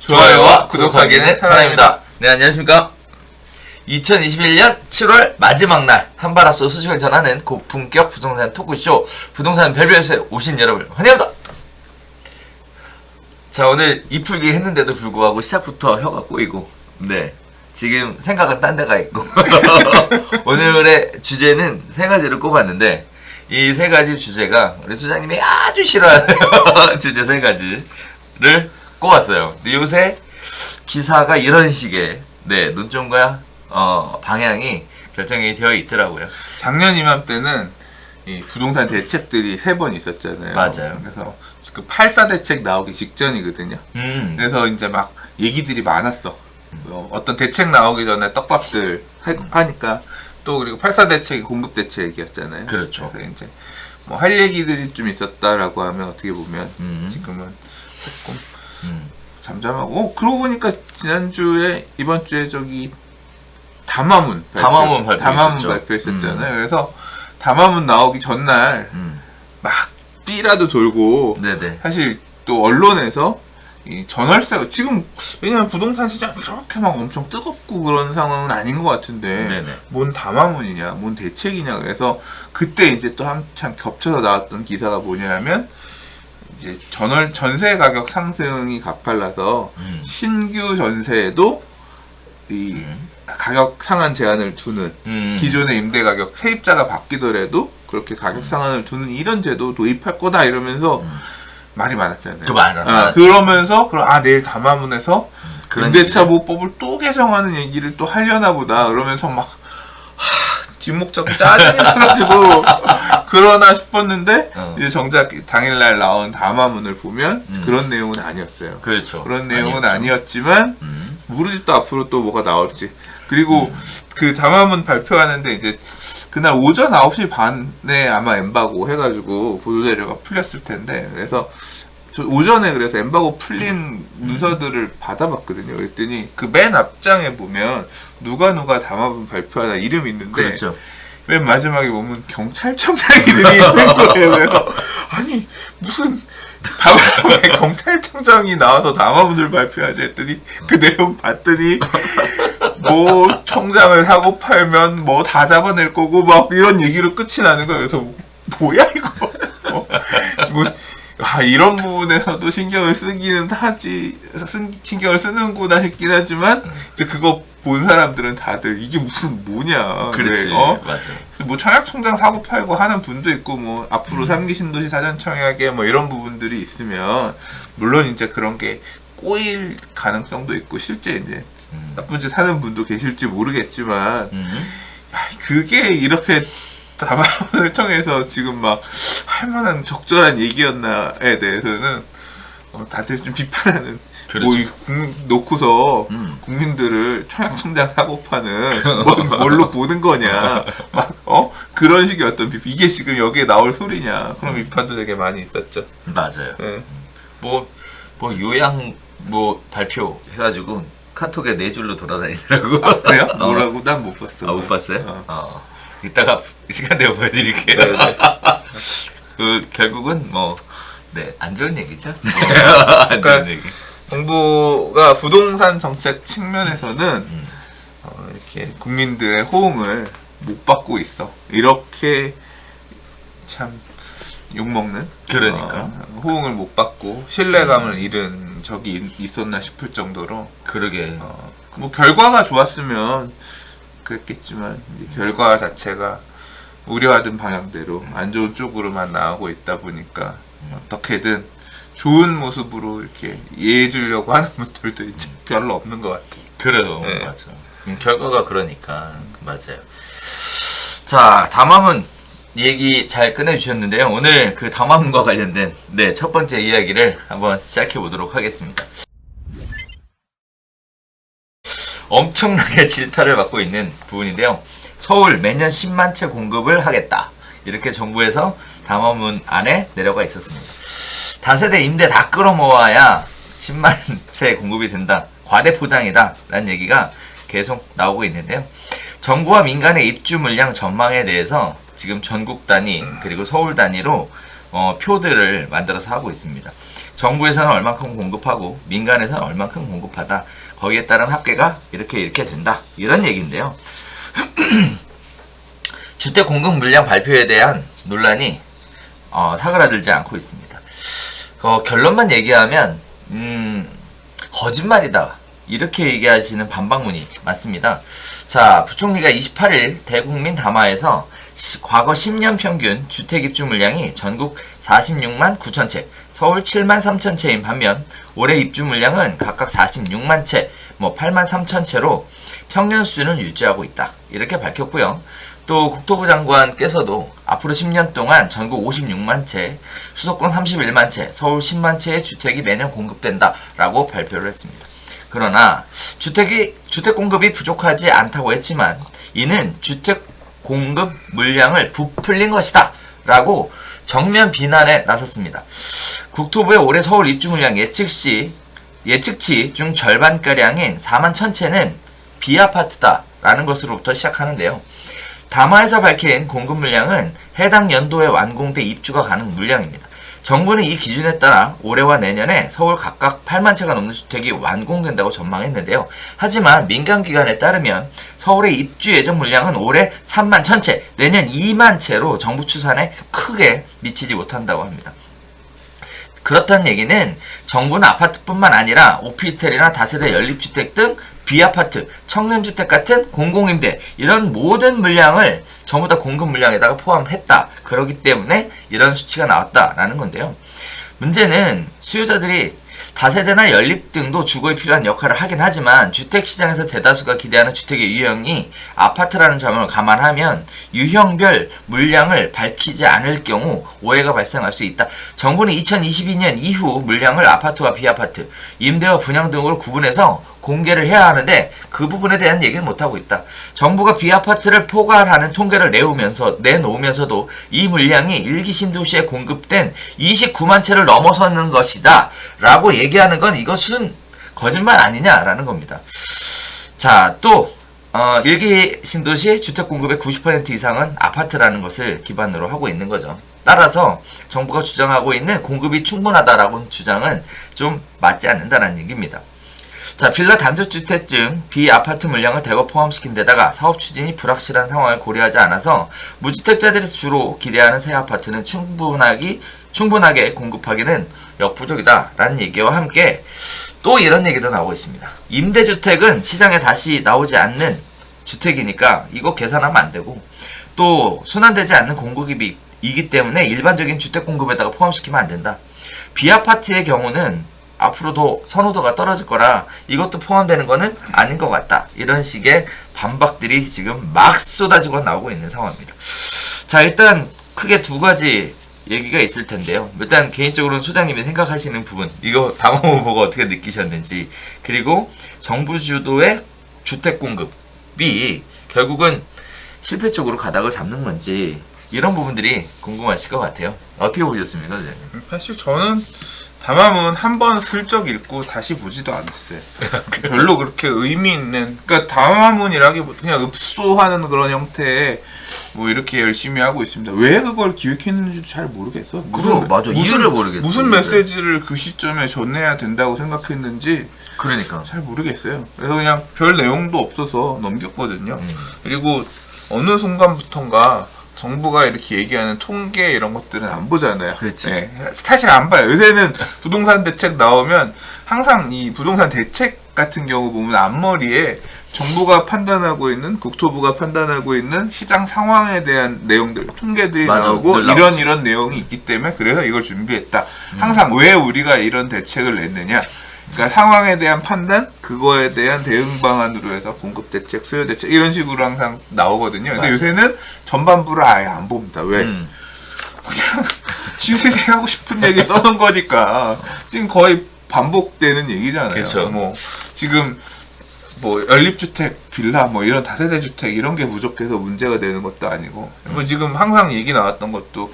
좋아요와 구독하기는 사랑입니다. 네, 안녕하십니까. 2021년 7월 마지막 날 한발 앞서 소식을 전하는 고품격 부동산 토크쇼 부동산 별별소에 오신 여러분 환영합니다. 자, 오늘 이풀기 했는데도 불구하고 시작부터 혀가 꼬이고, 네, 지금 생각은 딴 데가 있고 오늘의 주제는 세 가지를 꼽았는데 이 세 가지 주제가 우리 소장님이 아주 싫어하는 주제 세 가지를 꼽았어요. 근데 요새 기사가 이런 식의 논점과 방향이 결정이 되어 있더라고요. 작년 이맘때는 이 부동산 대책들이 3번 있었잖아요. 맞아요. 그래서 그 8.4 대책 나오기 직전이거든요. 그래서 이제 막 얘기들이 많았어. 어떤 대책 나오기 전에 떡밥들 하니까 또 그리고 8.4 대책이 공급 대책이었잖아요. 그렇죠. 그래서 이제 뭐 할 얘기들이 좀 있었다라고 하면 어떻게 보면 지금은 조금 잠잠하고. 그러고 보니까 지난주에 이번 주에 저기 담화문 발표했었잖아요. 그래서 담화문 나오기 전날 막 삐라도 돌고, 네네. 사실 또 언론에서 이 전월세가 지금, 왜냐면 부동산 시장 그렇게 막 엄청 뜨겁고 그런 상황은 아닌 것 같은데, 네네. 뭔 담화문이냐, 뭔 대책이냐. 그래서 그때 이제 또 한참 겹쳐서 나왔던 기사가 뭐냐면, 이제 전세 가격 상승이 가팔라서 신규 전세에도 이 가격 상한 제한을 두는, 기존의 임대 가격 세입자가 바뀌더라도 그렇게 가격 상한을 두는 이런 제도 도입할 거다 이러면서 말이 많았잖아요. 그 말. 그러면서 내일 담화문에서 임대차 얘기를. 보호법을 또 개정하는 얘기를 또 하려나 보다 그러면서 막 뒷목 잡고 짜증이 나가지고 그러나 싶었는데 이제 정작 당일날 나온 담화문을 보면 그런 내용은 아니었어요. 그렇죠. 그런 내용은 아니었지만 모르지 또 앞으로 또 뭐가 나올지. 그리고 그 담화문 발표하는데 이제 그날 오전 9시 반에 아마 엠바고 해가지고 보도자료가 풀렸을 텐데, 그래서 저 오전에 그래서 엠바고 풀린 문서들을 받아봤거든요. 그랬더니 그 맨 앞장에 보면 누가 담화문 발표하나 이름이 있는데, 그렇죠. 맨 마지막에 보면 경찰청장 이름이 있는 거예요. 그래서 아니 무슨 담화문에 경찰청장이 나와서 담화문을 발표하지 했더니 그 내용 봤더니 뭐 청장을 사고 팔면 뭐 다 잡아낼 거고 막 이런 얘기로 끝이 나는 거예요. 그래서 뭐야 이거. 이런 부분에서도 신경을 쓰기는 하지, 신경을 쓰는구나 싶긴 하지만 이제 그거 본 사람들은 다들 이게 무슨 뭐냐. 그렇지. 맞아. 뭐 청약통장 사고 팔고 하는 분도 있고, 뭐 앞으로 3기 신도시 사전 청약에 뭐 이런 부분들이 있으면 물론 이제 그런 게 꼬일 가능성도 있고 실제 이제 나쁜 짓 하는 분도 계실지 모르겠지만 그게 이렇게 담화문을 통해서 지금 막 할 만한 적절한 얘기였나에 대해서는 다들 좀 비판하는. 그렇죠. 뭐 놓고서 국민들을 청약통장 사고 파는 뭘로 보는 거냐, 막 그런 식의 어떤 비판, 이게 지금 여기에 나올 소리냐, 그런 비판도 되게 많이 있었죠. 맞아요. 네. 뭐 요양 발표 해가지고 카톡에 4줄로 돌아다니더라고. 그래요? 뭐라고? 난 못 봤어. 못 봤어요? 이따가 시간 되면 보여드릴게요. 네네. 결국은 안 좋은 얘기죠. 안 그러니까 좋은 얘기. 정부가 부동산 정책 측면에서는 이렇게 국민들의 호응을 못 받고 있어. 이렇게 참 욕먹는. 그러니까. 호응을 못 받고 신뢰감을 잃은 적이 있었나 싶을 정도로. 그러게. 뭐 결과가 좋았으면 그랬겠지만 결과 자체가 우려하던 방향대로 안 좋은 쪽으로만 나오고 있다 보니까 어떻게든 좋은 모습으로 이렇게 이해해 주려고 하는 분들도 이제 별로 없는 것 같아요. 그래요. 네. 맞아. 결과가 그러니까. 맞아요. 자, 담화문 얘기 잘 꺼내주셨는데요. 오늘 그 담화문과 관련된 첫 번째 이야기를 한번 시작해 보도록 하겠습니다. 엄청나게 질타를 받고 있는 부분인데요. 서울 매년 10만 채 공급을 하겠다. 이렇게 정부에서 담화문 안에 내려가 있었습니다. 다세대 임대 다 끌어모아야 10만 채 공급이 된다. 과대 포장이다. 라는 얘기가 계속 나오고 있는데요. 정부와 민간의 입주 물량 전망에 대해서 지금 전국 단위 그리고 서울 단위로 표들을 만들어서 하고 있습니다. 정부에서는 얼만큼 공급하고 민간에서는 얼만큼 공급하다. 거기에 따른 합계가 이렇게 된다. 이런 얘기인데요. 주택 공급 물량 발표에 대한 논란이 사그라들지 않고 있습니다. 결론만 얘기하면 거짓말이다. 이렇게 얘기하시는 반박문이 맞습니다. 자, 부총리가 28일 대국민 담화에서 과거 10년 평균 주택 입주 물량이 전국 46만 9천 채, 서울 7만 3천 채인 반면 올해 입주 물량은 각각 46만 채, 8만 3천 채로 평년 수준을 유지하고 있다. 이렇게 밝혔고요. 또 국토부 장관께서도 앞으로 10년 동안 전국 56만 채, 수도권 31만 채, 서울 10만 채의 주택이 매년 공급된다라고 발표를 했습니다. 그러나 주택 공급이 부족하지 않다고 했지만 이는 주택 공급 물량을 부풀린 것이다 라고 정면 비난에 나섰습니다. 국토부의 올해 서울 입주 물량 예측치 중 절반가량인 4만 1000채는 비아파트다 라는 것으로부터 시작하는데요. 담화에서 밝힌 공급 물량은 해당 연도에 완공돼 입주가 가능 물량입니다. 정부는 이 기준에 따라 올해와 내년에 서울 각각 8만 채가 넘는 주택이 완공된다고 전망했는데요. 하지만 민간기관에 따르면 서울의 입주 예정 물량은 올해 3만 1000채, 내년 2만 채로 정부 추산에 크게 미치지 못한다고 합니다. 그렇다는 얘기는 정부는 아파트뿐만 아니라 오피스텔이나 다세대 연립주택 등 비아파트, 청년주택 같은 공공임대 이런 모든 물량을 전부 다 공급 물량에다가 포함했다. 그렇기 때문에 이런 수치가 나왔다라는 건데요. 문제는 수요자들이 다세대나 연립 등도 주거에 필요한 역할을 하긴 하지만 주택시장에서 대다수가 기대하는 주택의 유형이 아파트라는 점을 감안하면 유형별 물량을 밝히지 않을 경우 오해가 발생할 수 있다. 정부는 2022년 이후 물량을 아파트와 비아파트, 임대와 분양 등으로 구분해서 공개를 해야 하는데 그 부분에 대한 얘기는 못하고 있다. 정부가 비아파트를 포괄하는 통계를 내놓으면서도 이 물량이 일기 신도시에 공급된 29만 채를 넘어서는 것이다 라고 얘기하는 건 이것은 거짓말 아니냐라는 겁니다. 자, 또 일기 신도시 주택 공급의 90% 이상은 아파트라는 것을 기반으로 하고 있는 거죠. 따라서 정부가 주장하고 있는 공급이 충분하다라고 주장은 좀 맞지 않는다는 얘기입니다. 자, 빌라 단독주택증 비아파트 물량을 대거 포함시킨 데다가 사업 추진이 불확실한 상황을 고려하지 않아서 무주택자들이 주로 기대하는 새 아파트는 충분하게 공급하기는 역부족이다 라는 얘기와 함께 또 이런 얘기도 나오고 있습니다. 임대주택은 시장에 다시 나오지 않는 주택이니까 이거 계산하면 안 되고 또 순환되지 않는 공급이기 때문에 일반적인 주택 공급에다가 포함시키면 안 된다. 비아파트의 경우는 앞으로도 선호도가 떨어질 거라 이것도 포함되는 거는 아닌 것 같다. 이런 식의 반박들이 지금 막 쏟아지고 나오고 있는 상황입니다. 자, 일단 크게 두 가지 얘기가 있을 텐데요. 일단 개인적으로는 소장님이 생각하시는 부분, 이거 담화문 보고 어떻게 느끼셨는지, 그리고 정부 주도의 주택 공급이 결국은 실패 쪽으로 가닥을 잡는 건지 이런 부분들이 궁금하실 것 같아요. 어떻게 보셨습니까, 소장님? 사실 저는 담화문 한 번 슬쩍 읽고 다시 보지도 않았어요. 별로 그렇게 의미 있는, 그러니까 담화문이라기보다 그냥 읍소하는 그런 형태의 뭐 이렇게 열심히 하고 있습니다. 왜 그걸 기획했는지도 잘 모르겠어. 맞아. 이유를 모르겠어. 무슨 메시지를 그 시점에 전해야 된다고 생각했는지 그러니까 잘 모르겠어요. 그래서 그냥 별 내용도 없어서 넘겼거든요. 그리고 어느 순간부턴가 정부가 이렇게 얘기하는 통계 이런 것들은 안 보잖아요. 그렇지. 네, 사실 안 봐요. 요새는 부동산 대책 나오면 항상 이 부동산 대책 같은 경우 보면 앞머리에 정부가 판단하고 있는, 국토부가 판단하고 있는 시장 상황에 대한 내용들, 통계들이 맞아, 나오고 늘 이런 내용이 있기 때문에 그래서 이걸 준비했다. 항상 왜 우리가 이런 대책을 냈느냐. 그러니까 상황에 대한 판단, 그거에 대한 대응 방안으로 해서 공급 대책, 수요 대책 이런 식으로 항상 나오거든요. 근데 맞아. 요새는 전반부를 아예 안 봅니다. 왜? 그냥 지들이 하고 싶은 얘기 써놓은 거니까 지금 거의 반복되는 얘기잖아요. 그쵸. 뭐 지금 뭐 연립주택, 빌라, 뭐 이런 다세대 주택 이런 게 부족해서 문제가 되는 것도 아니고 뭐 지금 항상 얘기 나왔던 것도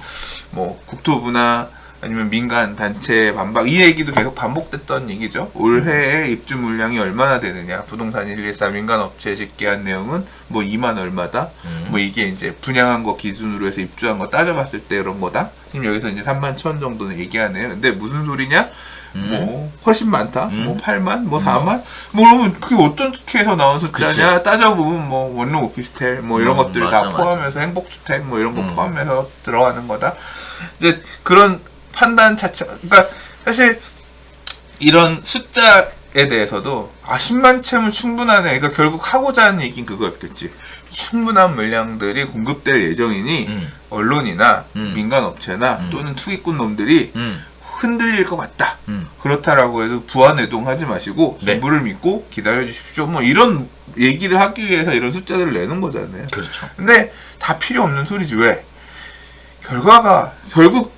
뭐 국토부나 아니면 민간 단체 반박 이 얘기도 계속 반복됐던 얘기죠. 올해의 입주 물량이 얼마나 되느냐, 부동산 114 민간 업체 집계한 내용은 뭐 2만 얼마다, 뭐 이게 이제 분양한 거 기준으로 해서 입주한 거 따져봤을 때 이런 거다. 지금 여기서 이제 3만 1천 정도는 얘기하네요. 근데 무슨 소리냐? 뭐 훨씬 많다. 뭐 8만, 뭐 4만. 뭐 그러면 그게 어떻게 해서 나온 숫자냐? 그치. 따져보면 뭐 원룸 오피스텔 뭐 이런 것들 다 맞아, 포함해서 행복주택 뭐 이런 거 포함해서 들어가는 거다. 이제 그런 판단 자체, 그러니까 사실 이런 숫자에 대해서도 10만 채면 충분하네. 그러니까 결국 하고자 하는 얘기는 그거였겠지. 충분한 물량들이 공급될 예정이니 언론이나 민간 업체나 또는 투기꾼 놈들이 흔들릴 것 같다. 그렇다라고 해도 부안해동하지 마시고 네. 정부를 믿고 기다려 주십시오. 뭐 이런 얘기를 하기 위해서 이런 숫자들을 내는 거잖아요. 그렇죠. 근데 다 필요 없는 소리지. 왜? 결과가 결국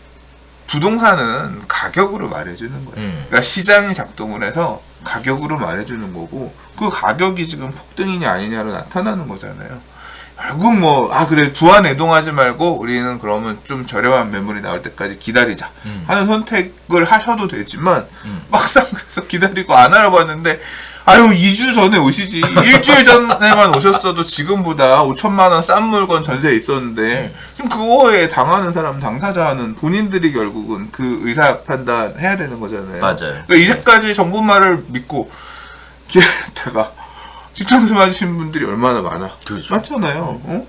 부동산은 가격으로 말해주는 거예요. 그러니까 시장이 작동을 해서 가격으로 말해주는 거고 그 가격이 지금 폭등이냐 아니냐로 나타나는 거잖아요. 결국 뭐 그래 부안해동하지 말고 우리는 그러면 좀 저렴한 매물이 나올 때까지 기다리자 하는 선택을 하셔도 되지만 막상 그래서 기다리고 안 알아봤는데 2주 전에 오시지. 일주일 전에만 오셨어도 지금보다 5천만 원 싼 물건 전세에 있었는데 지금 그거에 당하는 사람 당사자는 본인들이 결국은 그 의사 판단 해야 되는 거잖아요. 맞아요. 그러니까 이제까지 정부 말을 믿고 기다렸다가 뒷통수 맞으신 분들이 얼마나 많아. 그렇죠. 맞잖아요. 어?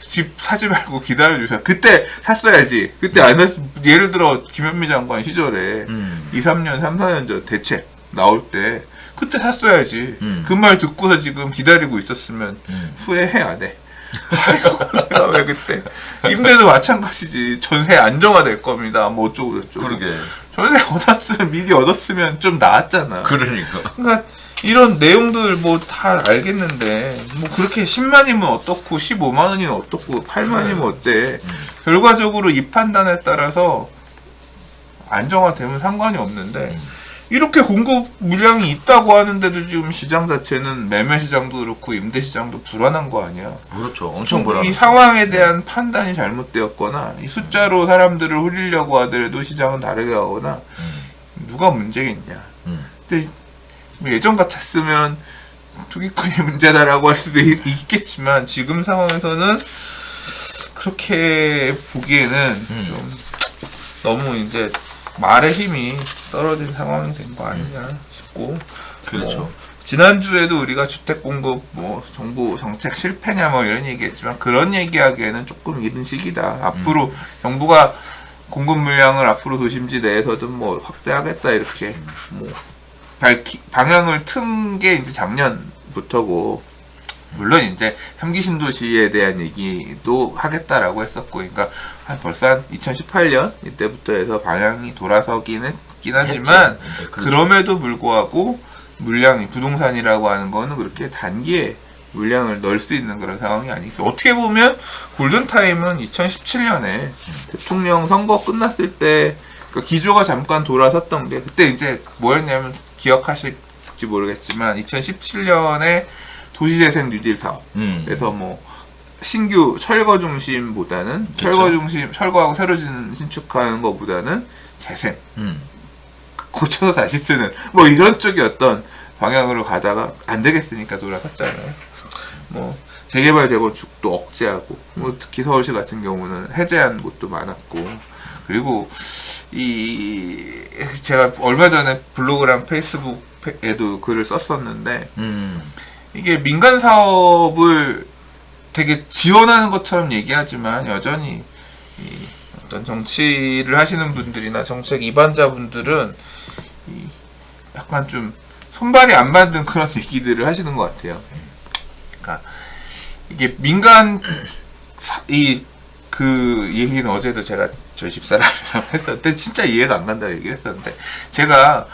집 사지 말고 기다려주세요. 그때 샀어야지. 그때 안 했, 예를 들어 김현미 장관 시절에 2, 3년, 3, 4년 전 대책 나올 때 그때 샀어야지. 그 말 듣고서 지금 기다리고 있었으면 후회해 안 해. 아이고 내가 왜 그때 임대도 마찬가지지. 전세 안정화될 겁니다. 뭐 어쩌고 저쩌고. 그러게. 전세 얻었으면 미리 얻었으면 좀 나았잖아. 그러니까. 그러니까 이런 내용들 뭐 다 알겠는데 뭐 그렇게 10만이면 어떻고 15만 원이면 어떻고 8만이면 어때. 결과적으로 이 판단에 따라서 안정화되면 상관이 없는데 이렇게 공급 물량이 있다고 하는데도 지금 시장 자체는 매매 시장도 그렇고 임대 시장도 불안한 거 아니야. 그렇죠. 엄청 불안해. 이 상황에 대한 판단이 잘못되었거나 이 숫자로 사람들을 홀리려고 하더라도 시장은 다르게 하거나 누가 문제겠냐. 근데 예전 같았으면 투기꾼이 문제다라고 할 수도 있겠지만 지금 상황에서는 그렇게 보기에는 좀 너무 이제 말의 힘이 떨어진 상황이 된 거 아니냐 싶고. 그렇죠. 뭐 지난주에도 우리가 주택 공급 뭐 정부 정책 실패냐 뭐 이런 얘기했지만 그런 얘기하기에는 조금 이른 시기다. 앞으로 정부가 공급 물량을 앞으로 도심지 내에서든 뭐 확대하겠다 이렇게 뭐 방향을 튼 게 이제 작년부터고, 물론 이제 3기 신도시에 대한 얘기도 하겠다라고 했었고, 그러니까 벌써 한 2018년 이때부터 해서 방향이 돌아서긴 했긴 하지만 그렇죠. 그럼에도 불구하고 물량이 부동산이라고 하는 거는 그렇게 단기에 물량을 넣을 수 있는 그런 상황이 아니죠. 어떻게 보면 골든타임은 2017년에 대통령 선거 끝났을 때 그 기조가 잠깐 돌아섰던 게, 그때 이제 뭐였냐면 기억하실지 모르겠지만 2017년에 도시재생 뉴딜 사업 그래서 뭐 신규 철거 중심보다는 철거 중심, 철거하고 새로 신축하는 것보다는 재생 고쳐서 다시 쓰는 뭐 이런 쪽이 어떤 방향으로 가다가 안 되겠으니까 돌아섰잖아요. 뭐 재개발 재건축도 억제하고 뭐 특히 서울시 같은 경우는 해제한 곳도 많았고, 그리고 제가 얼마 전에 블로그랑 페이스북에도 글을 썼었는데 이게 민간 사업을 되게 지원하는 것처럼 얘기하지만 여전히 어떤 정치를 하시는 분들이나 정책 이반자분들은 약간 좀 손발이 안 맞는 그런 얘기들을 하시는 것 같아요. 그러니까 이게 민간 그 얘기는 어제도 제가 저희 집사람이랑 했었는데 진짜 이해가 안 간다고 얘기를 했었는데, 제가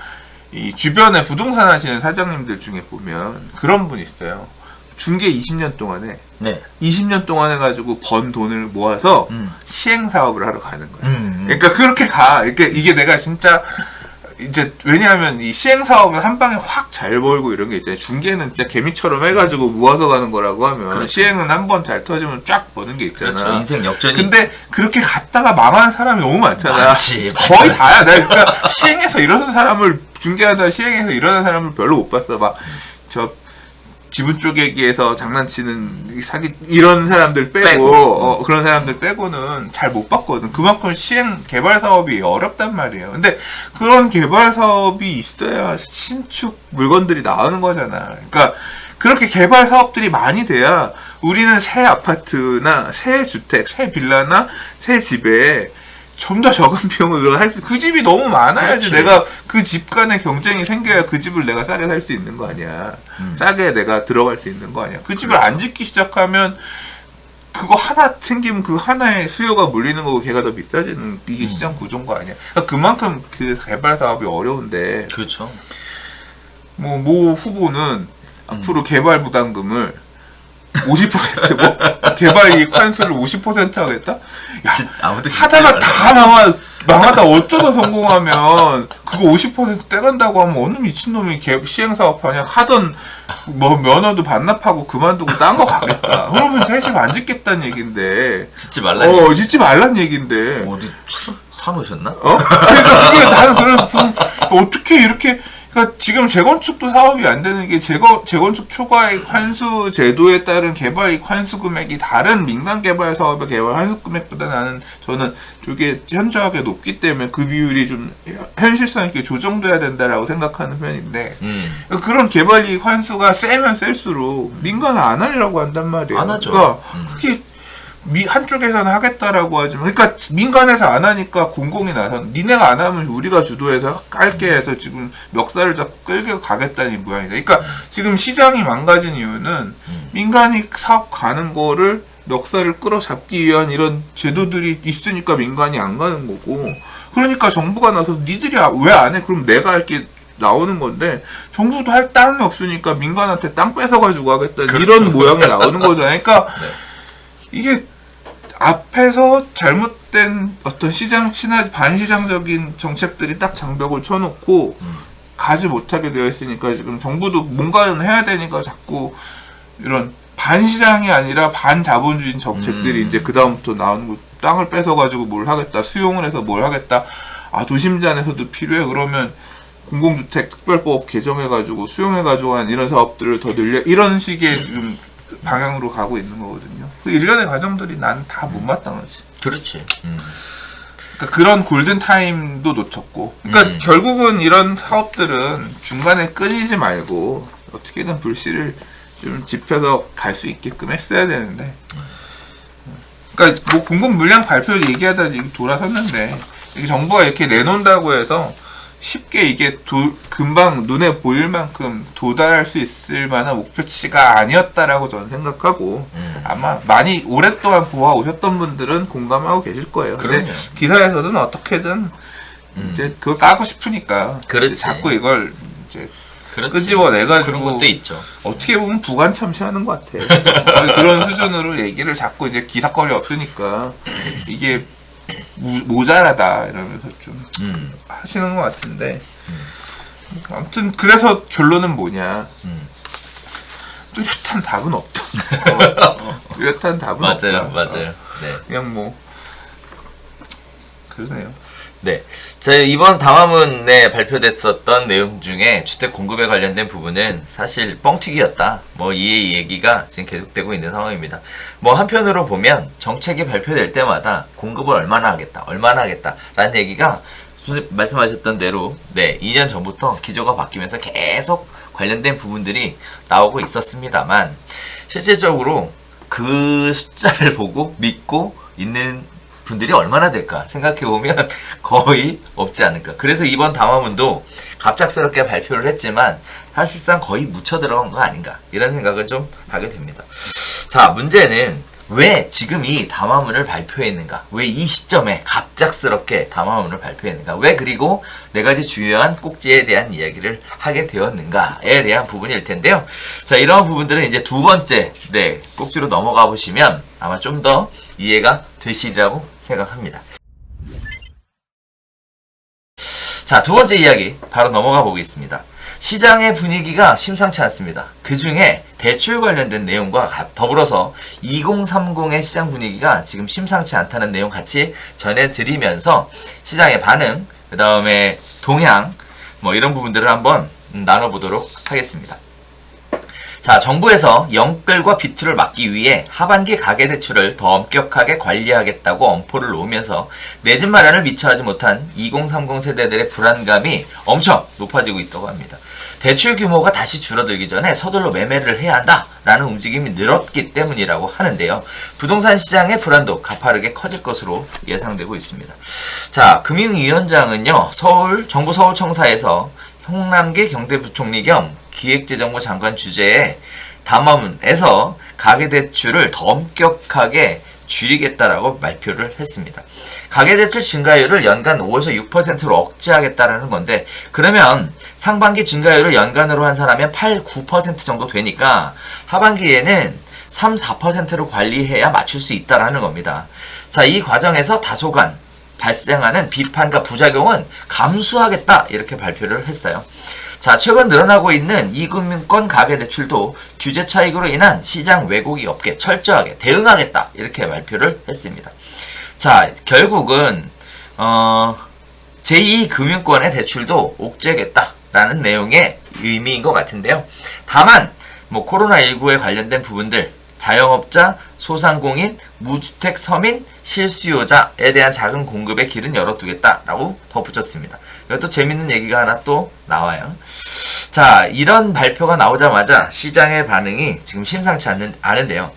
이 주변에 부동산 하시는 사장님들 중에 보면 그런 분이 있어요. 중개 20년 동안에 20년 동안 해가지고 번 돈을 모아서 시행 사업을 하러 가는 거예요. 그러니까 그렇게 가. 이게 내가 진짜 이제 왜냐하면 이 시행 사업은 한 방에 확 잘 벌고 이런 게 있잖아요. 중개는 진짜 개미처럼 해가지고 모아서 가는 거라고 하면 그렇죠. 시행은 한 번 잘 터지면 쫙 버는 게 있잖아. 그렇죠. 인생 역전이. 근데 그렇게 갔다가 망하는 사람이 너무 많잖아. 많지. 거의 다야. 내가 그러니까 시행해서 일어선 사람을 중개하다 시행해서 일어난 사람을 별로 못 봤어. 막 저 지분 쪼개기에서 장난치는 사기 이런 사람들 빼고 그런 사람들 빼고는 잘 못 봤거든. 그만큼 시행 개발 사업이 어렵단 말이에요. 근데 그런 개발 사업이 있어야 신축 물건들이 나오는 거잖아. 그러니까 그렇게 개발 사업들이 많이 돼야 우리는 새 아파트나 새 주택, 새 빌라나 새 집에 좀 더 적은 비용으로 할 수, 그 집이 너무 많아야지. 그렇지. 내가 그 집 간의 경쟁이 생겨야 그 집을 내가 싸게 살 수 있는 거 아니야. 싸게 내가 들어갈 수 있는 거 아니야. 그 집을 안 짓기 시작하면 그거 하나 생기면 그 하나의 수요가 몰리는 거고 걔가 더 비싸지는 이게 시장 구조인 거 아니야. 그러니까 그만큼 그 개발 사업이 어려운데 그렇죠. 모 후보는 앞으로 개발 부담금을 50% 뭐 개발 이익 환수를 50% 하겠다? 야, 아무도 하다가 다 망하다 어쩌다 성공하면 그거 50% 떼간다고 하면 어느 미친놈이 시행사업하냐 하던 뭐 면허도 반납하고 그만두고 딴 거 가겠다. 그러면 새 집 안 짓겠다는 얘긴데. 짓지 말라. 짓지 말란 얘긴데. 어디 사놓으셨나? 그러니까 그게 나는 그래서 어떻게 이렇게 그러니까 지금 재건축도 사업이 안 되는 게 재건축 초과이익 환수 제도에 따른 개발이익 환수 금액이 다른 민간 개발 사업의 개발 환수 금액보다 저는 되게 현저하게 높기 때문에 그 비율이 좀 현실성 있게 조정돼야 된다라고 생각하는 편인데 그런 개발이익 환수가 세면 셀수록 민간은 안 하려고 한단 말이에요. 안 하죠. 그러니까 그게 한쪽에서는 하겠다라고 하지만, 그러니까 민간에서 안 하니까 공공이 나서 니네가 안 하면 우리가 주도해서 깔게 해서 지금 멱살을 잡고 끌고 가겠다는 모양이다. 그러니까 지금 시장이 망가진 이유는 민간이 사업 가는 거를 멱살을 끌어잡기 위한 이런 제도들이 있으니까 민간이 안 가는 거고, 그러니까 정부가 나서 니들이 왜 안 해? 그럼 내가 할게. 나오는 건데 정부도 할 땅이 없으니까 민간한테 땅 뺏어가지고 하겠다 이런 모양이 나오는 거잖아요. 그러니까 이게 앞에서 잘못된 어떤 시장 친화 반시장적인 정책들이 딱 장벽을 쳐놓고 가지 못하게 되어 있으니까 지금 정부도 뭔가는 해야 되니까 자꾸 이런 반시장이 아니라 반자본주의 정책들이 이제 그 다음부터 나오는 거. 땅을 뺏어가지고 뭘 하겠다, 수용을 해서 뭘 하겠다. 도심지안에서도 필요해. 그러면 공공주택 특별법 개정해가지고 수용해가지고 한 이런 사업들을 더 늘려 이런 식의 지금 방향으로 가고 있는 거거든요. 그 일련의 과정들이 난 다 못마땅하지. 그렇지. 그러니까 그런 골든타임도 놓쳤고. 그러니까 결국은 이런 사업들은 중간에 끊이지 말고 어떻게든 불씨를 좀 지펴서 갈 수 있게끔 했어야 되는데. 그러니까 뭐 공급 물량 발표 얘기하다 지금 돌아섰는데 이게 정부가 이렇게 내놓는다고 해서 쉽게 이게 금방 눈에 보일 만큼 도달할 수 있을 만한 목표치가 아니었다라고 저는 생각하고 아마 많이 오랫동안 보아 오셨던 분들은 공감하고 계실 거예요. 근데 기사에서는 어떻게든 이제 그걸 까고 싶으니까 자꾸 이걸 이제 끄집어내가지고 그런 것도 있죠. 어떻게 보면 부관 참시하는 것 같아. 그런 수준으로 얘기를 자꾸 이제 기사거리 없으니까 이게 모자라다 이러면서 좀 하시는 것 같은데 아무튼 그래서 결론은 뭐냐 뚜렷한 답은 없다. 뚜렷한 답은 없다. 맞아요. 네. 그냥 뭐 그러네요. 네, 제 이번 담화문에 발표됐었던 내용 중에 주택 공급에 관련된 부분은 사실 뻥튀기였다. 뭐 이 얘기가 지금 계속되고 있는 상황입니다. 뭐 한편으로 보면 정책이 발표될 때마다 공급을 얼마나 하겠다라는 얘기가 말씀하셨던 대로 2년 전부터 기조가 바뀌면서 계속 관련된 부분들이 나오고 있었습니다만 실질적으로 그 숫자를 보고 믿고 있는 분들이 얼마나 될까 생각해보면 거의 없지 않을까. 그래서 이번 담화문도 갑작스럽게 발표를 했지만 사실상 거의 묻혀 들어간 거 아닌가 이런 생각을 좀 하게 됩니다. 자, 문제는 왜 지금 이 담화문을 발표했는가, 왜 이 시점에 갑작스럽게 담화문을 발표했는가, 왜 그리고 4가지 주요한 꼭지에 대한 이야기를 하게 되었는가에 대한 부분일 텐데요. 자, 이런 부분들은 이제 두 번째 꼭지로 넘어가 보시면 아마 좀 더 이해가 되시리라고 생각합니다. 자, 두 번째 이야기 바로 넘어가 보겠습니다. 시장의 분위기가 심상치 않습니다. 그 중에 대출 관련된 내용과 더불어서 2030의 시장 분위기가 지금 심상치 않다는 내용 같이 전해드리면서 시장의 반응, 그 다음에 동향, 뭐 이런 부분들을 한번 나눠보도록 하겠습니다. 자, 정부에서 영끌과 비투를 막기 위해 하반기 가계대출을 더 엄격하게 관리하겠다고 엄포를 놓으면서 내 집 마련을 미처 하지 못한 2030 세대들의 불안감이 엄청 높아지고 있다고 합니다. 대출 규모가 다시 줄어들기 전에 서둘러 매매를 해야 한다라는 움직임이 늘었기 때문이라고 하는데요. 부동산 시장의 불안도 가파르게 커질 것으로 예상되고 있습니다. 자, 금융위원장은요, 정부 서울청사에서 홍남기 경제부총리 겸 기획재정부 장관 주재의 담화문에서 가계대출을 더 엄격하게 줄이겠다라고 발표를 했습니다. 가계대출 증가율을 연간 5에서 6%로 억제하겠다라는 건데, 그러면 상반기 증가율을 연간으로 환산하면 8, 9% 정도 되니까 하반기에는 3, 4%로 관리해야 맞출 수 있다라는 겁니다. 자, 이 과정에서 다소간 발생하는 비판과 부작용은 감수하겠다 이렇게 발표를 했어요. 자, 최근 늘어나고 있는 이금융권 가계대출도 규제 차익으로 인한 시장 왜곡이 없게 철저하게 대응하겠다 이렇게 발표를 했습니다. 자, 결국은 제2금융권의 대출도 옥죄겠다라는 내용의 의미인 것 같은데요. 다만 뭐 코로나19에 관련된 부분들, 자영업자, 소상공인, 무주택 서민, 실수요자에 대한 작은 공급의 길은 열어두겠다라고 덧붙였습니다. 이것도 재밌는 얘기가 하나 또 나와요. 자, 이런 발표가 나오자마자 시장의 반응이 지금 심상치 않은데요.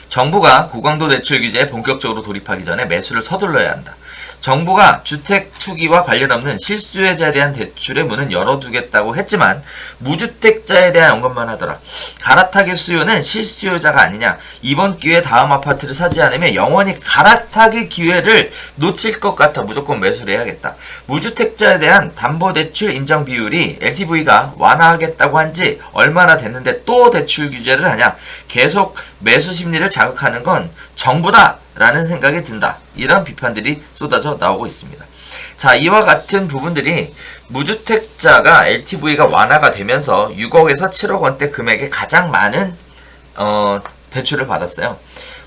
정부가 고강도 대출 규제에 본격적으로 돌입하기 전에 매수를 서둘러야 한다. 정부가 주택 투기와 관련 없는 실수요자에 대한 대출의 문은 열어두겠다고 했지만 무주택자에 대한 언급만 하더라. 갈아타기 수요는 실수요자가 아니냐. 이번 기회에 다음 아파트를 사지 않으면 영원히 갈아타기 기회를 놓칠 것 같아 무조건 매수를 해야겠다. 무주택자에 대한 담보대출 인정 비율이 LTV가 완화하겠다고 한 지 얼마나 됐는데 또 대출 규제를 하냐. 계속 매수 심리를 자극하는 건 정부다 라는 생각이 든다. 이런 비판들이 쏟아져 나오고 있습니다. 자, 이와 같은 부분들이 무주택자가 LTV가 완화가 되면서 6억에서 7억 원대 금액의 가장 많은 대출을 받았어요.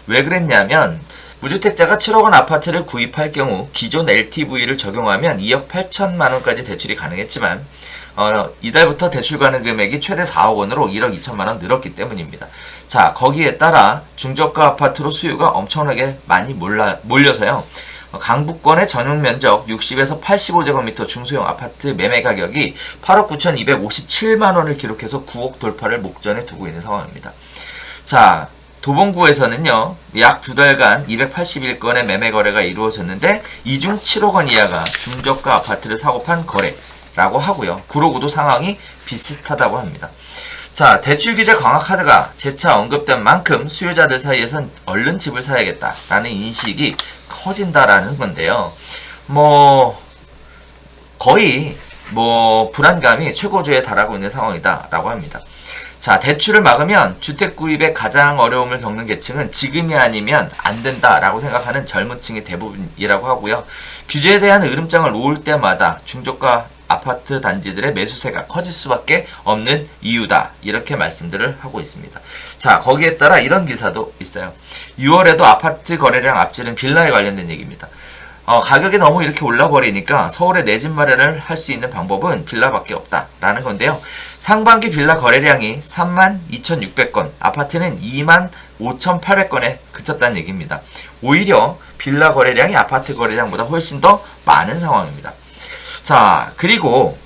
왜 그랬냐면 무주택자가 7억 원 아파트를 구입할 경우 기존 LTV를 적용하면 2억 8천만 원까지 대출이 가능했지만 이달부터 대출 가능 금액이 최대 4억 원으로 1억 2천만 원 늘었기 때문입니다. 자, 거기에 따라 중저가 아파트로 수요가 엄청나게 많이 몰려서요. 강북권의 전용 면적 60에서 85제곱미터 중소형 아파트 매매 가격이 8억 9,257만 원을 기록해서 9억 돌파를 목전에 두고 있는 상황입니다. 자, 도봉구에서는요, 약 2달간 281건의 매매 거래가 이루어졌는데 이 중 7억 원 이하가 중저가 아파트를 사고 판 거래라고 하고요. 구로구도 상황이 비슷하다고 합니다. 자, 대출 규제 강화 카드가 재차 언급된 만큼 수요자들 사이에선 얼른 집을 사야겠다라는 인식이 커진다라는 건데요. 거의 불안감이 최고조에 달하고 있는 상황이다라고 합니다. 자, 대출을 막으면 주택 구입에 가장 어려움을 겪는 계층은 지금이 아니면 안 된다라고 생각하는 젊은 층이 대부분이라고 하고요. 규제에 대한 으름장을 놓을 때마다 중저가 아파트 단지들의 매수세가 커질 수밖에 없는 이유다. 이렇게 말씀들을 하고 있습니다. 자, 거기에 따라 이런 기사도 있어요. 6월에도 아파트 거래량 앞지른 빌라에 관련된 얘기입니다. 가격이 너무 이렇게 올라버리니까 서울에 내 집 마련을 할 수 있는 방법은 빌라밖에 없다라는 건데요. 상반기 빌라 거래량이 32,600건, 아파트는 25,800건에 그쳤다는 얘기입니다. 오히려 빌라 거래량이 아파트 거래량보다 훨씬 더 많은 상황입니다. 자, 그리고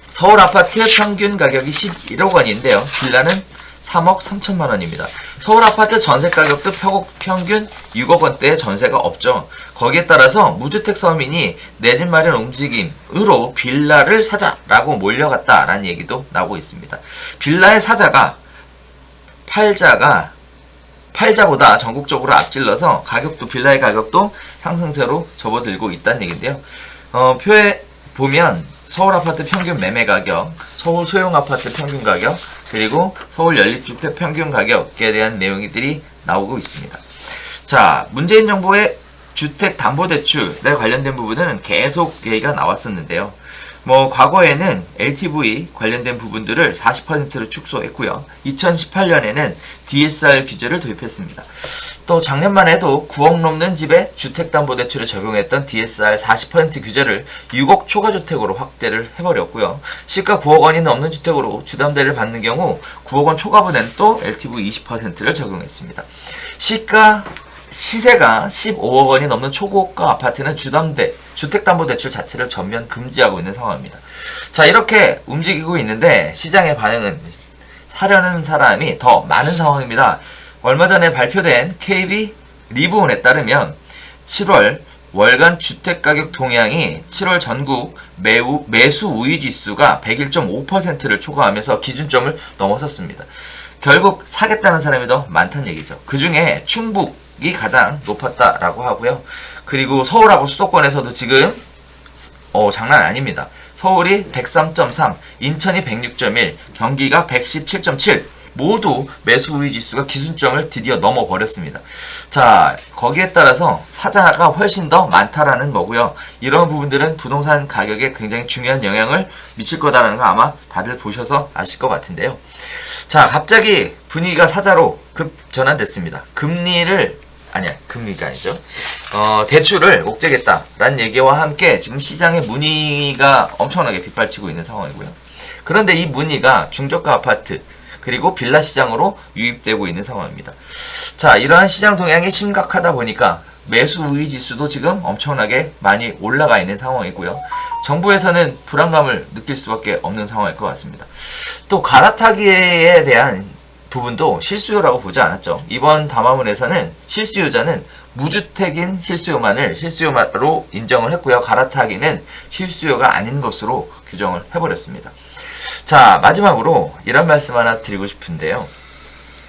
서울 아파트 평균 가격이 11억 원인데요. 빌라는 3억 3천만 원입니다. 서울 아파트 전세 가격도 평균 6억 원대의 전세가 없죠. 거기에 따라서 무주택 서민이 내 집 마련 움직임으로 빌라를 사자라고 몰려갔다라는 얘기도 나오고 있습니다. 빌라의 사자가 팔자보다 전국적으로 앞질러서 빌라의 가격도 상승세로 접어들고 있다는 얘기인데요. 표에 보면 서울 아파트 평균 매매 가격, 서울 소형 아파트 평균 가격, 그리고 서울 연립주택 평균 가격에 대한 내용들이 나오고 있습니다. 자, 문재인 정부의 주택담보대출에 관련된 부분은 계속 얘기가 나왔었는데요. 뭐 과거에는 LTV 관련된 부분들을 40%로 축소했고요. 2018년에는 DSR 규제를 도입했습니다. 또 작년만 해도 9억 넘는 집에 주택담보대출을 적용했던 DSR 40% 규제를 6억 초과주택으로 확대를 해버렸고요. 시가 9억 원이 넘는 주택으로 주담대를 받는 경우 9억 원 초과분엔 또 LTV 20%를 적용했습니다. 시세가 15억 원이 넘는 초고가 아파트는 주담대, 주택담보대출 자체를 전면 금지하고 있는 상황입니다. 자, 이렇게 움직이고 있는데 시장의 반응은 사려는 사람이 더 많은 상황입니다. 얼마 전에 발표된 KB 리브온에 따르면 7월 월간 주택가격 동향이 7월 전국 매수 우위 지수가 101.5%를 초과하면서 기준점을 넘어섰습니다. 결국 사겠다는 사람이 더 많다는 얘기죠. 그 중에 충북이 가장 높았다라고 하고요. 그리고 서울하고 수도권에서도 지금 장난 아닙니다. 서울이 103.3, 인천이 106.1, 경기가 117.7 모두 매수 우위 지수가 기준점을 드디어 넘어버렸습니다. 자, 거기에 따라서 사자가 훨씬 더 많다라는 거고요. 이런 부분들은 부동산 가격에 굉장히 중요한 영향을 미칠 거다라는 거 아마 다들 보셔서 아실 것 같은데요. 자, 갑자기 분위기가 사자로 급 전환됐습니다. 금리가 아니죠. 대출을 옥죄겠다라는 얘기와 함께 지금 시장의 문의가 엄청나게 빗발치고 있는 상황이고요. 그런데 이 문의가 중저가 아파트 그리고 빌라 시장으로 유입되고 있는 상황입니다. 자, 이러한 시장 동향이 심각하다 보니까 매수 우위 지수도 지금 엄청나게 많이 올라가 있는 상황이고요. 정부에서는 불안감을 느낄 수밖에 없는 상황일 것 같습니다. 또 갈아타기에 대한 부분도 실수요라고 보지 않았죠. 이번 담화문에서는 실수요자는 무주택인 실수요만을 실수요로 인정을 했고요. 갈아타기는 실수요가 아닌 것으로 규정을 해버렸습니다. 자, 마지막으로 이런 말씀 하나 드리고 싶은데요.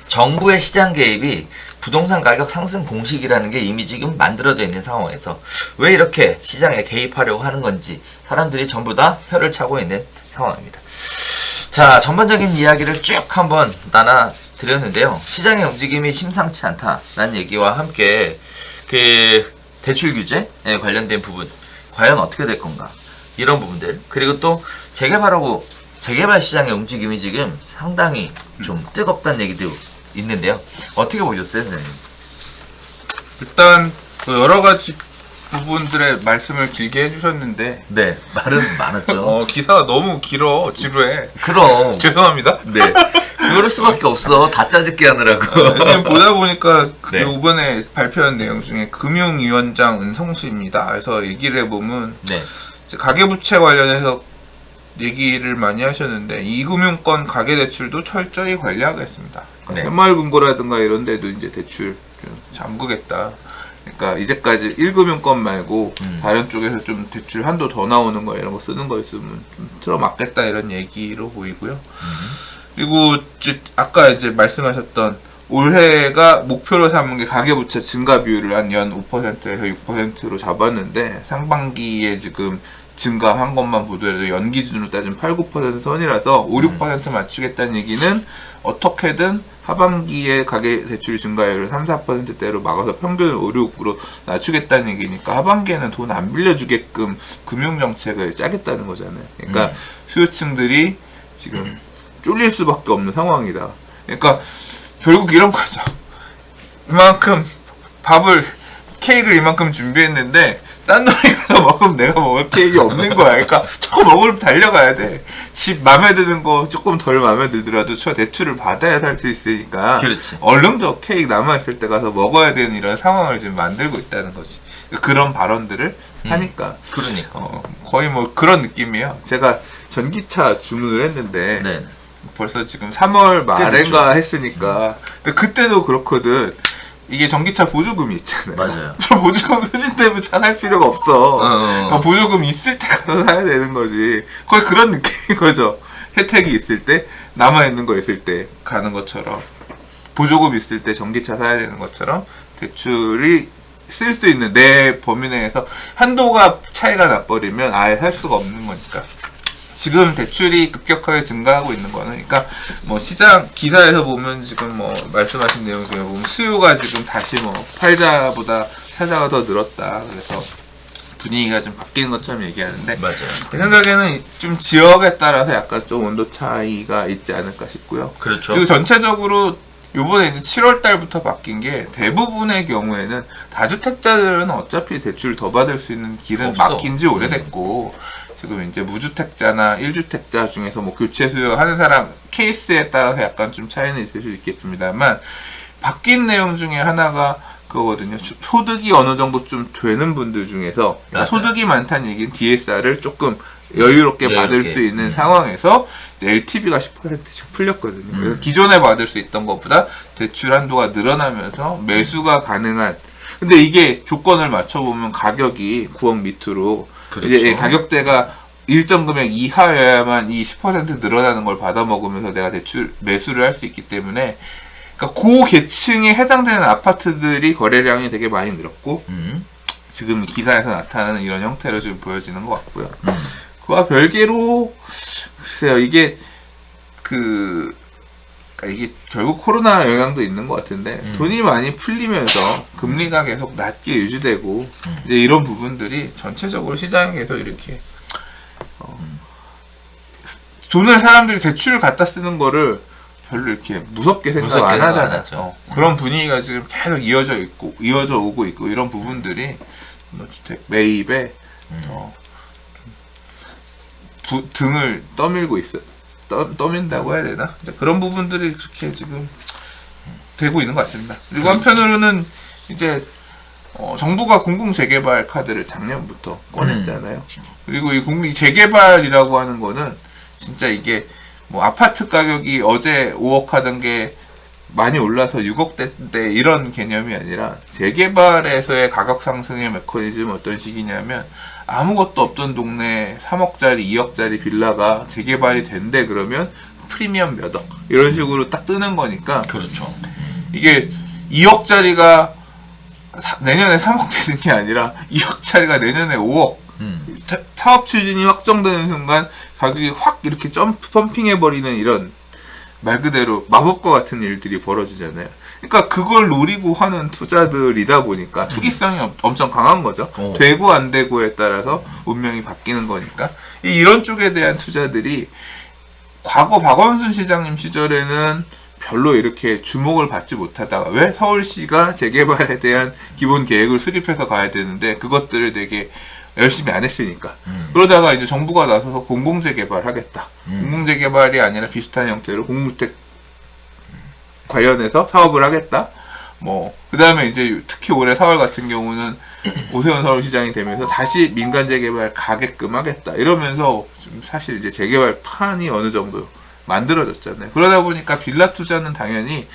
정부의 시장 개입이 부동산 가격 상승 공식이라는 게 이미 지금 만들어져 있는 상황에서 왜 이렇게 시장에 개입하려고 하는 건지 사람들이 전부 다 혀를 차고 있는 상황입니다. 자, 전반적인 이야기를 쭉 한번 나눠드렸는데요. 시장의 움직임이 심상치 않다라는 얘기와 함께 그 대출 규제에 관련된 부분 과연 어떻게 될 건가 이런 부분들, 그리고 또 재개발 시장의 움직임이 지금 상당히 좀 뜨겁다는 얘기도 있는데요. 어떻게 보셨어요, 선생님? 일단 그 여러 가지 부분들의 말씀을 길게 해주셨는데 네, 말은 많았죠. 기사가 너무 길어 지루해. 그럼 죄송합니다. 네, 그럴 수밖에 없어. 다 짜집게 하느라고. 지금 보다 보니까 네. 이번에 발표한 내용 중에 금융위원장 은성수입니다. 그래서 얘기를 해보면 네, 이제 가계부채 관련해서 얘기를 많이 하셨는데 이금융권 가계대출도 철저히 관리하겠습니다. 네. 새마을금고라든가 이런 데도 이제 대출 좀 잠그겠다. 그러니까 이제까지 1금융권 말고 다른 쪽에서 좀 대출 한도 더 나오는 거 이런 거 쓰는 거 있으면 좀 틀어막겠다 이런 얘기로 보이고요. 그리고 아까 이제 말씀하셨던 올해가 목표로 삼은 게 가계부채 증가 비율을 한 연 5%에서 6%로 잡았는데 상반기에 지금 증가한 것만 보더라도 연 기준으로 따지면 8, 9% 선이라서 5, 6% 맞추겠다는 얘기는 어떻게든 하반기에 가계대출 증가율을 3, 4%대로 막아서 평균을 5, 6으로 낮추겠다는 얘기니까 하반기에는 돈 안 빌려주게끔 금융정책을 짜겠다는 거잖아요. 그러니까 수요층들이 지금 쫄릴 수밖에 없는 상황이다. 그러니까 결국 이런 거죠. 이만큼 케이크를 이만큼 준비했는데 딴 노래 가서 먹으면 내가 먹을 케이크 없는 거야. 그러니까 조금 먹으면 달려가야 돼. 집 맘에 드는 거 조금 덜 맘에 들더라도 대출을 받아야 살 수 있으니까 그렇지. 얼른 더 케이크 남아있을 때 가서 먹어야 되는 이런 상황을 지금 만들고 있다는 거지. 그런 발언들을 하니까 그러니까 거의 뭐 그런 느낌이에요. 제가 전기차 주문을 했는데 네, 벌써 지금 3월 말인가 그렇죠. 했으니까 근데 그때도 그렇거든. 이게 전기차 보조금이 있잖아요. 맞아요. 저 보조금 소진 때문에 차 살 필요가 없어. 그러니까 보조금 있을 때 가서 사야 되는 거지. 거의 그런 느낌인 거죠. 혜택이 있을 때, 남아있는 거 있을 때 가는 것처럼, 보조금 있을 때 전기차 사야 되는 것처럼 대출이 쓸 수 있는 내 범위 내에서 한도가 차이가 나버리면 아예 살 수가 없는 거니까. 지금 대출이 급격하게 증가하고 있는 거는, 그러니까 뭐 시장 기사에서 보면 지금 뭐 말씀하신 내용 중에 보면 수요가 지금 다시 뭐 팔자보다 사자가 더 늘었다. 그래서 분위기가 좀 바뀌는 것처럼 얘기하는데, 맞아요. 제 생각에는 좀 지역에 따라서 약간 좀 온도 차이가 있지 않을까 싶고요. 그렇죠. 그리고 전체적으로 요번에 이제 7월 달부터 바뀐 게, 대부분의 경우에는 다주택자들은 어차피 대출 더 받을 수 있는 길은 없어. 막힌 지 오래됐고, 지금 이제 무주택자나 1주택자 중에서 뭐 교체 수요하는 사람 케이스에 따라서 약간 좀 차이는 있을 수 있겠습니다만, 바뀐 내용 중에 하나가 그거거든요. 소득이 어느 정도 좀 되는 분들 중에서, 맞아요. 소득이 많다는 얘기는 DSR을 조금 여유롭게 받을 여유롭게. 수 있는 상황에서 이제 LTV가 10%씩 풀렸거든요. 그래서 기존에 받을 수 있던 것보다 대출 한도가 늘어나면서 매수가 가능한, 근데 이게 조건을 맞춰보면 가격이 9억 밑으로, 그렇죠. 이제 가격대가 일정 금액 이하여야만 이 10% 늘어나는 걸 받아 먹으면서 내가 대출 매수를 할 수 있기 때문에, 그러니까 그 계층에 해당되는 아파트들이 거래량이 되게 많이 늘었고, 지금 기사에서 나타나는 이런 형태로 지금 보여지는 것 같고요. 그와 별개로, 글쎄요, 이게 그러니까 이게 결국 코로나 영향도 있는 것 같은데, 돈이 많이 풀리면서 금리가 계속 낮게 유지되고, 이제 이런 부분들이 전체적으로 시장에 계속 이렇게 돈을 사람들이 대출을 갖다 쓰는 거를 별로 이렇게 무섭게 생각 무섭게 안 생각 안 하잖아요. 하죠. 그런 분위기가 지금 계속 이어져 오고 있고, 이런 부분들이 뭐 주택 매입에 등을 떠밀고 있어요. 떠민다고 해야 되나? 그런 부분들이 그렇게 지금 되고 있는 것 같습니다. 그리고 한편으로는 이제 정부가 공공재개발 카드를 작년부터 꺼냈잖아요. 그리고 이 재개발이라고 하는 거는 진짜 이게 뭐 아파트 가격이 어제 5억 하던 게 많이 올라서 6억대 이런 개념이 아니라, 재개발에서의 가격 상승의 메커니즘 어떤 식이냐면, 아무것도 없던 동네에 3억짜리, 2억짜리 빌라가 재개발이 된대 그러면 프리미엄 몇 억 이런 식으로 딱 뜨는 거니까, 그렇죠. 이게 2억짜리가 내년에 3억 되는 게 아니라 2억짜리가 내년에 5억. 사업 추진이 확정되는 순간 가격이 확 이렇게 펌핑해버리는, 이런 말 그대로 마법과 같은 일들이 벌어지잖아요. 그러니까 그걸 노리고 하는 투자들이다 보니까 투기성이 엄청 강한 거죠. 되고 안 되고에 따라서 운명이 바뀌는 거니까, 이런 쪽에 대한 투자들이 과거 박원순 시장님 시절에는 별로 이렇게 주목을 받지 못하다가, 왜 서울시가 재개발에 대한 기본 계획을 수립해서 가야 되는데 그것들을 되게 열심히 안 했으니까. 그러다가 이제 정부가 나서서 공공재개발 하겠다. 공공재개발이 아니라 비슷한 형태로 공무주택 관련해서 사업을 하겠다. 뭐, 그 다음에 이제 특히 올해 4월 같은 경우는 오세훈 서울시장이 되면서 다시 민간 재개발 가게끔 하겠다. 이러면서 좀 사실 이제 재개발 판이 어느 정도 만들어졌잖아요. 그러다 보니까 빌라 투자는 당연히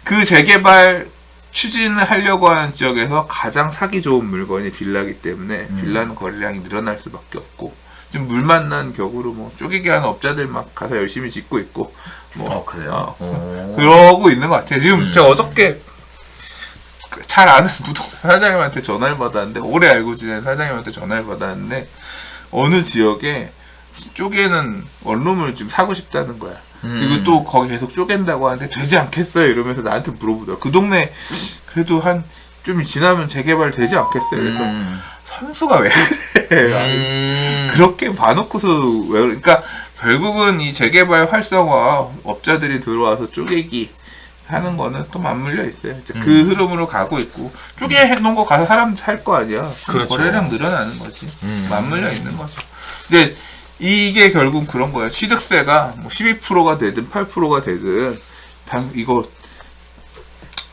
그 재개발 추진을 하려고 하는 지역에서 가장 사기 좋은 물건이 빌라기 때문에 빌라는 거래량이 늘어날 수밖에 없고, 지금 물 만난 격으로 뭐 쪼개기 하는 업자들 막 가서 열심히 짓고 있고, 뭐 그래요? 그러고 있는 것 같아요. 지금 제가 어저께 잘 아는 부동산 사장님한테 전화를 받았는데, 오래 알고 지낸 사장님한테 전화를 받았는데, 어느 지역에 쪼개는 원룸을 지금 사고 싶다는 거야. 그리고 또 거기 계속 쪼갠다고 하는데 되지 않겠어요? 이러면서 나한테 물어보더라. 그 동네 그래도 한 좀 지나면 재개발 되지 않겠어요? 그래서 선수가 왜 그래? 그렇게 봐놓고서 왜 그래? 그러니까 결국은 이 재개발 활성화 업자들이 들어와서 쪼개기 하는 거는 또 맞물려 있어요. 이제 그 흐름으로 가고 있고, 쪼개놓은 거 가서 사람 살 거 아니야. 그렇죠. 거래량 늘어나는 거지. 맞물려 있는 거죠. 이제 이게 결국 그런 거예요. 취득세가 뭐 12%가 되든 8%가 되든 이거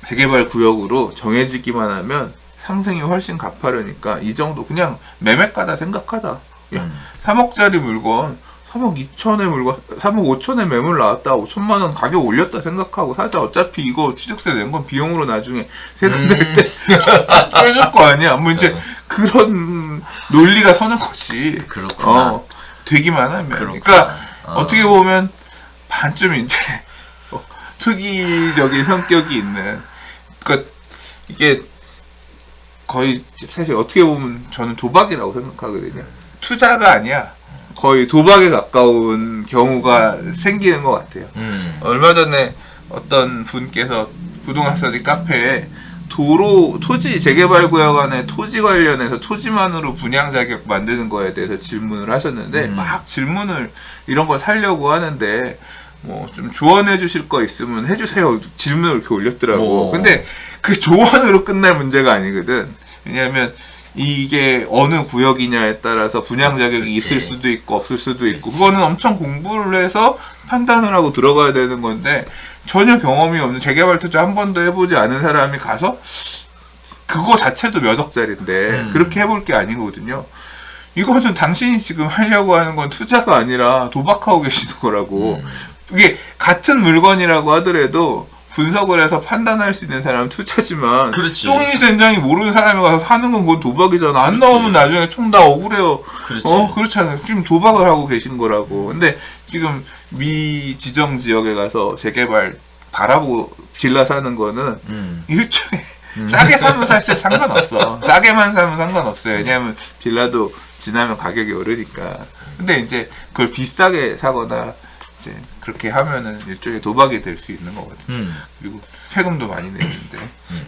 재개발 구역으로 정해지기만 하면 상승이 훨씬 가파르니까, 이 정도 그냥 매매가다 생각하다. 야, 3억짜리 물건 3억 2천의 물건 3억 5천의 매물 나왔다, 5천만 원 가격 올렸다 생각하고 사자. 어차피 이거 취득세 낸 건 비용으로 나중에 세금 낼 때 빼줄 거 아니야. 뭐 이제 그런 논리가 서는 거지. 그렇구나. 되기만 하면. 그렇구나. 그러니까 어떻게 보면 반쯤 이제 특이적인 성격이 있는, 그러니까 이게 거의 사실 어떻게 보면 저는 도박이라고 생각하거든요. 투자가 아니야. 거의 도박에 가까운 경우가 생기는 것 같아요. 얼마 전에 어떤 분께서 부동산 스터디 카페에 토지 재개발 구역 안에 토지 관련해서 토지만으로 분양 자격 만드는 거에 대해서 질문을 하셨는데 막 질문을 이런 걸 살려고 하는데 뭐 좀 조언해 주실 거 있으면 해주세요 질문을 이렇게 올렸더라고. 오. 근데 그 조언으로 끝날 문제가 아니거든. 왜냐하면 이게 어느 구역이냐에 따라서 분양 자격이 그렇지. 있을 수도 있고 없을 수도 있고 그거는 엄청 공부를 해서 판단을 하고 들어가야 되는 건데 전혀 경험이 없는 재개발 투자 한 번도 해보지 않은 사람이 가서 그거 자체도 몇 억짜리인데 그렇게 해볼 게 아니거든요. 이거는 당신이 지금 하려고 하는 건 투자가 아니라 도박하고 계시는 거라고. 이게 같은 물건이라고 하더라도 분석을 해서 판단할 수 있는 사람은 투자지만 그렇지. 똥이 된장이 모르는 사람이 가서 사는 건 그건 도박이잖아. 안 나오면 나중에 총 다 억울해요. 그렇지. 그렇잖아요. 지금 도박을 하고 계신 거라고. 근데 지금 미 지정 지역에 가서 재개발 바라보고 빌라 사는 거는 일종의 싸게 사면 사실 상관없어. 싸게만 사면 상관없어요. 왜냐하면 빌라도 지나면 가격이 오르니까. 근데 이제 그걸 비싸게 사거나 이제 그렇게 하면은 일종의 도박이 될 수 있는 거거든요. 그리고 세금도 많이 내는데.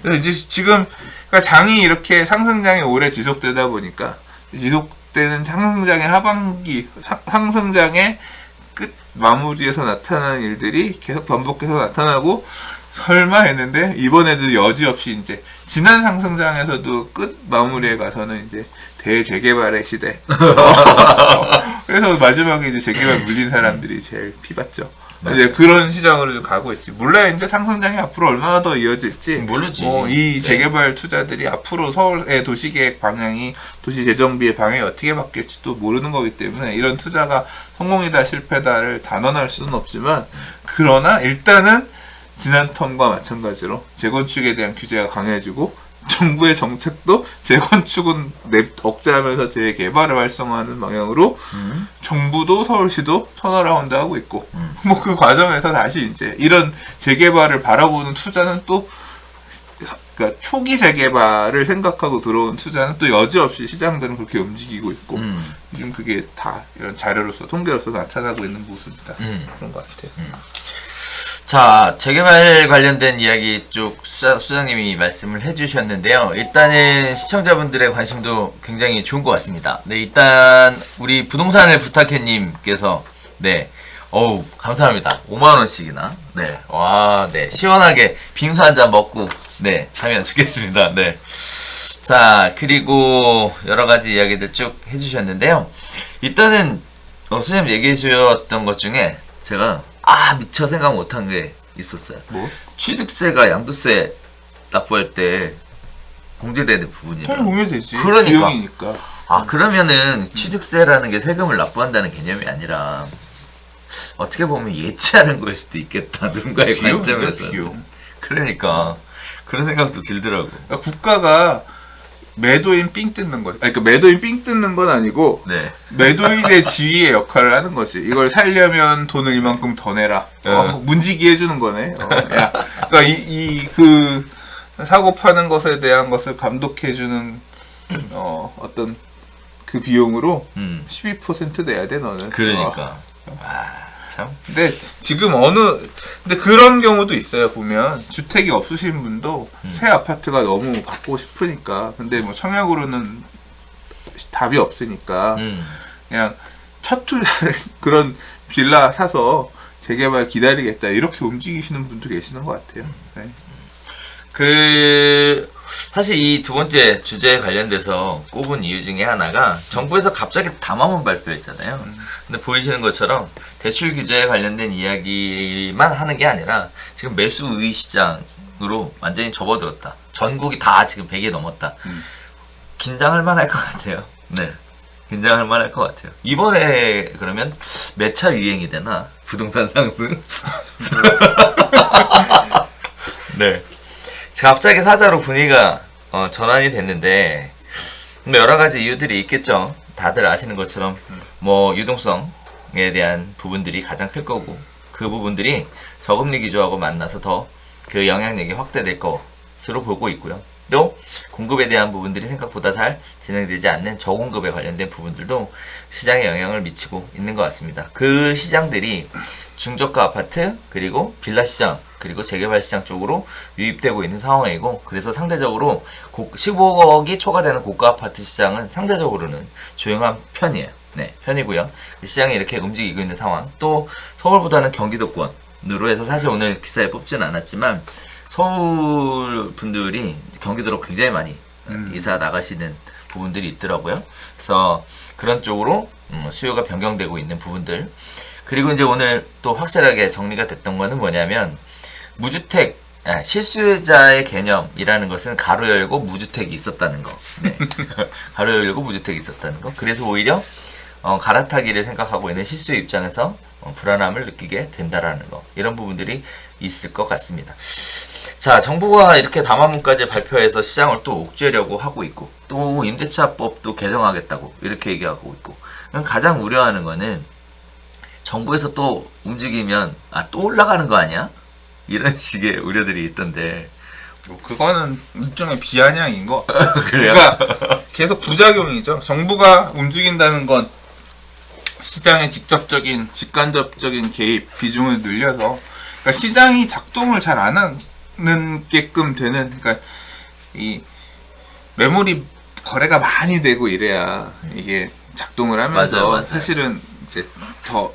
그래서 이제 지금 그러니까 장이 이렇게 상승장이 오래 지속되다 보니까 지속되는 상승장의 하반기, 상승장의 끝 마무리에서 나타나는 일들이 계속 반복해서 나타나고 설마 했는데 이번에도 여지없이 이제 지난 상승장에서도 끝 마무리에 가서는 이제 대재개발의 시대. 그래서 마지막에 이제 재개발 물린 사람들이 제일 피봤죠. 이제 그런 시장으로 좀 가고 있지. 물론 이제 상승장이 앞으로 얼마나 더 이어질지 모르지. 이 재개발 투자들이 앞으로 서울의 도시계획 방향이 도시재정비의 방향이 어떻게 바뀔지도 모르는 거기 때문에 이런 투자가 성공이다 실패다를 단언할 수는 없지만 그러나 일단은 지난 턴과 마찬가지로 재건축에 대한 규제가 강해지고 정부의 정책도 재건축은 억제하면서 재개발을 활성화하는 방향으로 정부도 서울시도 턴어라운드 하고 있고 뭐 그 과정에서 다시 이제 이런 재개발을 바라보는 투자는 또 그러니까 초기 재개발을 생각하고 들어온 투자는 또 여지없이 시장들은 그렇게 움직이고 있고 요즘 그게 다 이런 자료로서 통계로서 나타나고 있는 모습이다. 그런 것 같아요. 자, 재개발 관련된 이야기 쪽 수장님이 말씀을 해주셨는데요. 일단은 시청자분들의 관심도 굉장히 좋은 것 같습니다. 네, 일단 우리 부동산을 부탁해님께서 네, 어우 감사합니다. 5만원씩이나 네, 와, 네, 시원하게 빙수 한 잔 먹고 네, 하면 좋겠습니다. 네. 자, 그리고 여러 가지 이야기들 쭉 해주셨는데요. 일단은 수장님 얘기해 주셨던 것 중에 제가 미처 생각 못한 게 있었어요. 뭐? 취득세가 양도세 납부할 때 공제되는 부분이라. 당연히 공유되지. 그러니까. 비용이니까. 그러면은 취득세라는 게 세금을 납부한다는 개념이 아니라 어떻게 보면 예치하는 거일 수도 있겠다. 누군가의 비용이죠, 관점에서. 비용. 그러니까 그런 생각도 들더라고. 그러니까 국가가 매도인 삥 뜯는 거지. 그러니까 매도인 삥 뜯는 건 아니고 네. 매도인의 지위의 역할을 하는 거지. 이걸 살려면 돈을 이만큼 더 내라. 문지기 해주는 거네. 야, 그러니까 그 사고 파는 것에 대한 것을 감독해주는 어떤 그 비용으로 12% 내야 돼 너는. 그러니까. 참. 근데 지금 근데 그런 경우도 있어요. 보면 주택이 없으신 분도 새 아파트가 너무 받고 싶으니까 근데 뭐 청약으로는 답이 없으니까 그냥 첫 투자를 그런 빌라 사서 재개발 기다리겠다 이렇게 움직이시는 분도 계시는 것 같아요. 네. 사실 이 두 번째 주제에 관련돼서 꼽은 이유 중에 하나가 정부에서 갑자기 담화문 발표했잖아요. 근데 보이시는 것처럼 대출 규제에 관련된 이야기만 하는 게 아니라 지금 매수 우위 시장으로 완전히 접어들었다. 전국이 다 지금 100이 넘었다. 긴장할 만할 것 같아요. 네. 긴장할 만할 것 같아요. 이번에 그러면 몇 차 유행이 되나? 부동산 상승? 네. 갑자기 사자로 분위기가 전환이 됐는데 뭐 여러 가지 이유들이 있겠죠. 다들 아시는 것처럼 뭐 유동성에 대한 부분들이 가장 클 거고 그 부분들이 저금리 기조하고 만나서 더 그 영향력이 확대될 것으로 보고 있고요. 또 공급에 대한 부분들이 생각보다 잘 진행되지 않는 저공급에 관련된 부분들도 시장에 영향을 미치고 있는 것 같습니다. 그 시장들이 중저가 아파트, 그리고 빌라 시장, 그리고 재개발 시장 쪽으로 유입되고 있는 상황이고, 그래서 상대적으로 15억이 초과되는 고가 아파트 시장은 상대적으로는 조용한 편이에요. 네, 편이고요. 시장이 이렇게 움직이고 있는 상황. 또 서울보다는 경기도권으로 해서 사실 오늘 기사에 뽑지는 않았지만 서울 분들이 경기도로 굉장히 많이 이사 나가시는 부분들이 있더라고요. 그래서 그런 쪽으로 수요가 변경되고 있는 부분들. 그리고 이제 오늘 또 확실하게 정리가 됐던 거는 뭐냐면 무주택 실수요자의 개념이라는 것은 가로 열고 무주택이 있었다는 거. 네. 가로 열고 무주택이 있었다는 거. 그래서 오히려 갈아타기를 생각하고 있는 실수요 입장에서 불안함을 느끼게 된다라는 거. 이런 부분들이 있을 것 같습니다. 자, 정부가 이렇게 담화문까지 발표해서 시장을 또 옥죄려고 하고 있고, 또 임대차법도 개정하겠다고 이렇게 얘기하고 있고, 가장 우려하는 거는 정부에서 또 움직이면 또 올라가는 거 아니야? 이런 식의 우려들이 있던데. 뭐 그거는 일종의 비아냥인 거. 그래요? 그러니까 계속 부작용이죠. 정부가 움직인다는 건 시장의 직간접적인 개입 비중을 늘려서, 그러니까 시장이 작동을 잘 안 하는게끔 되는, 그러니까 이 매물이 거래가 많이 되고 이래야 이게 작동을 하면서 맞아요. 사실은 이제 더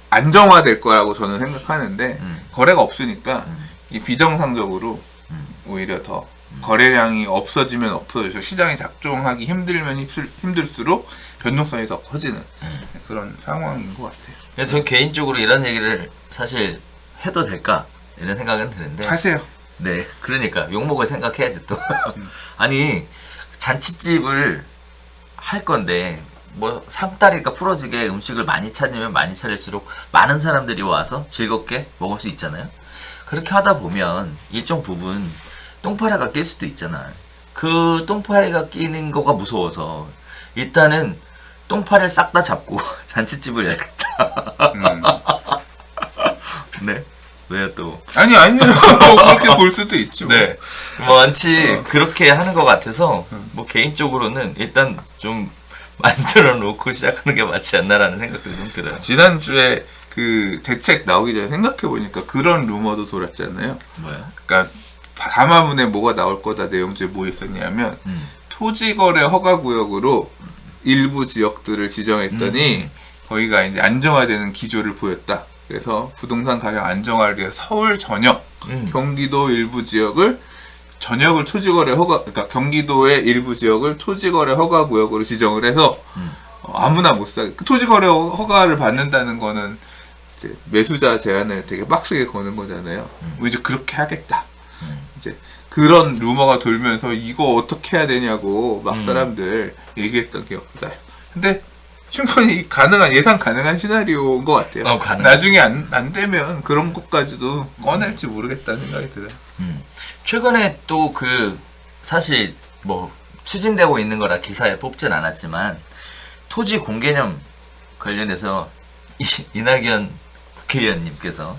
안정화될 거라고 저는 생각하는데 거래가 없으니까 이 비정상적으로 오히려 더 거래량이 없어지면 없어져서 시장이 작동하기 힘들면 힘들수록 변동성이 더 커지는 그런 상황인 것 같아요. 그래서 저 개인적으로 이런 얘기를 사실 해도 될까 이런 생각은 드는데. 하세요. 네, 그러니까 욕먹을 생각해야지 또. 아니, 잔치집을 할 건데 뭐 상다리가 부러지게 음식을 많이 차리면 많이 차릴수록 많은 사람들이 와서 즐겁게 먹을 수 있잖아요. 그렇게 하다 보면 일정 부분 똥파리가 낄 수도 있잖아. 그 똥파리가 끼는 거가 무서워서 일단은 똥파리를 싹 다 잡고 잔치집을 해야겠다. 네. 왜요 또? 아니요. 그렇게 볼 수도 있죠. 네. 뭐 원치 그렇게 하는 것 같아서 뭐 개인적으로는 일단 좀 만들어 놓고 시작하는 게 맞지 않나라는 생각도 좀 들어요. 지난주에 그 대책 나오기 전에 생각해 보니까 그런 루머도 돌았잖아요. 뭐요? 그러니까 담화문에 뭐가 나올 거다 내용주에 뭐 있었냐면 토지거래 허가구역으로 일부 지역들을 지정했더니 거기가 이제 안정화되는 기조를 보였다. 그래서 부동산 가격 안정화를 위해 서울 전역, 경기도 일부 지역을 전역을 토지거래 허가, 그러니까 경기도의 일부 지역을 토지거래 허가구역으로 지정을 해서 아무나 못 사게. 토지거래 허가를 받는다는 거는 이제 매수자 제한을 되게 빡세게 거는 거잖아요. 뭐 이제 그렇게 하겠다. 이제 그런 루머가 돌면서 이거 어떻게 해야 되냐고 막 사람들 얘기했던 기억도 나요. 근데 충분히 예상 가능한 시나리오인 것 같아요. 나중에 안 되면 그런 것까지도 꺼낼지 모르겠다는 생각이 들어요. 최근에 또 사실 뭐 추진되고 있는 거라 기사에 뽑진 않았지만 토지 공개념 관련해서 이낙연 국회의원님께서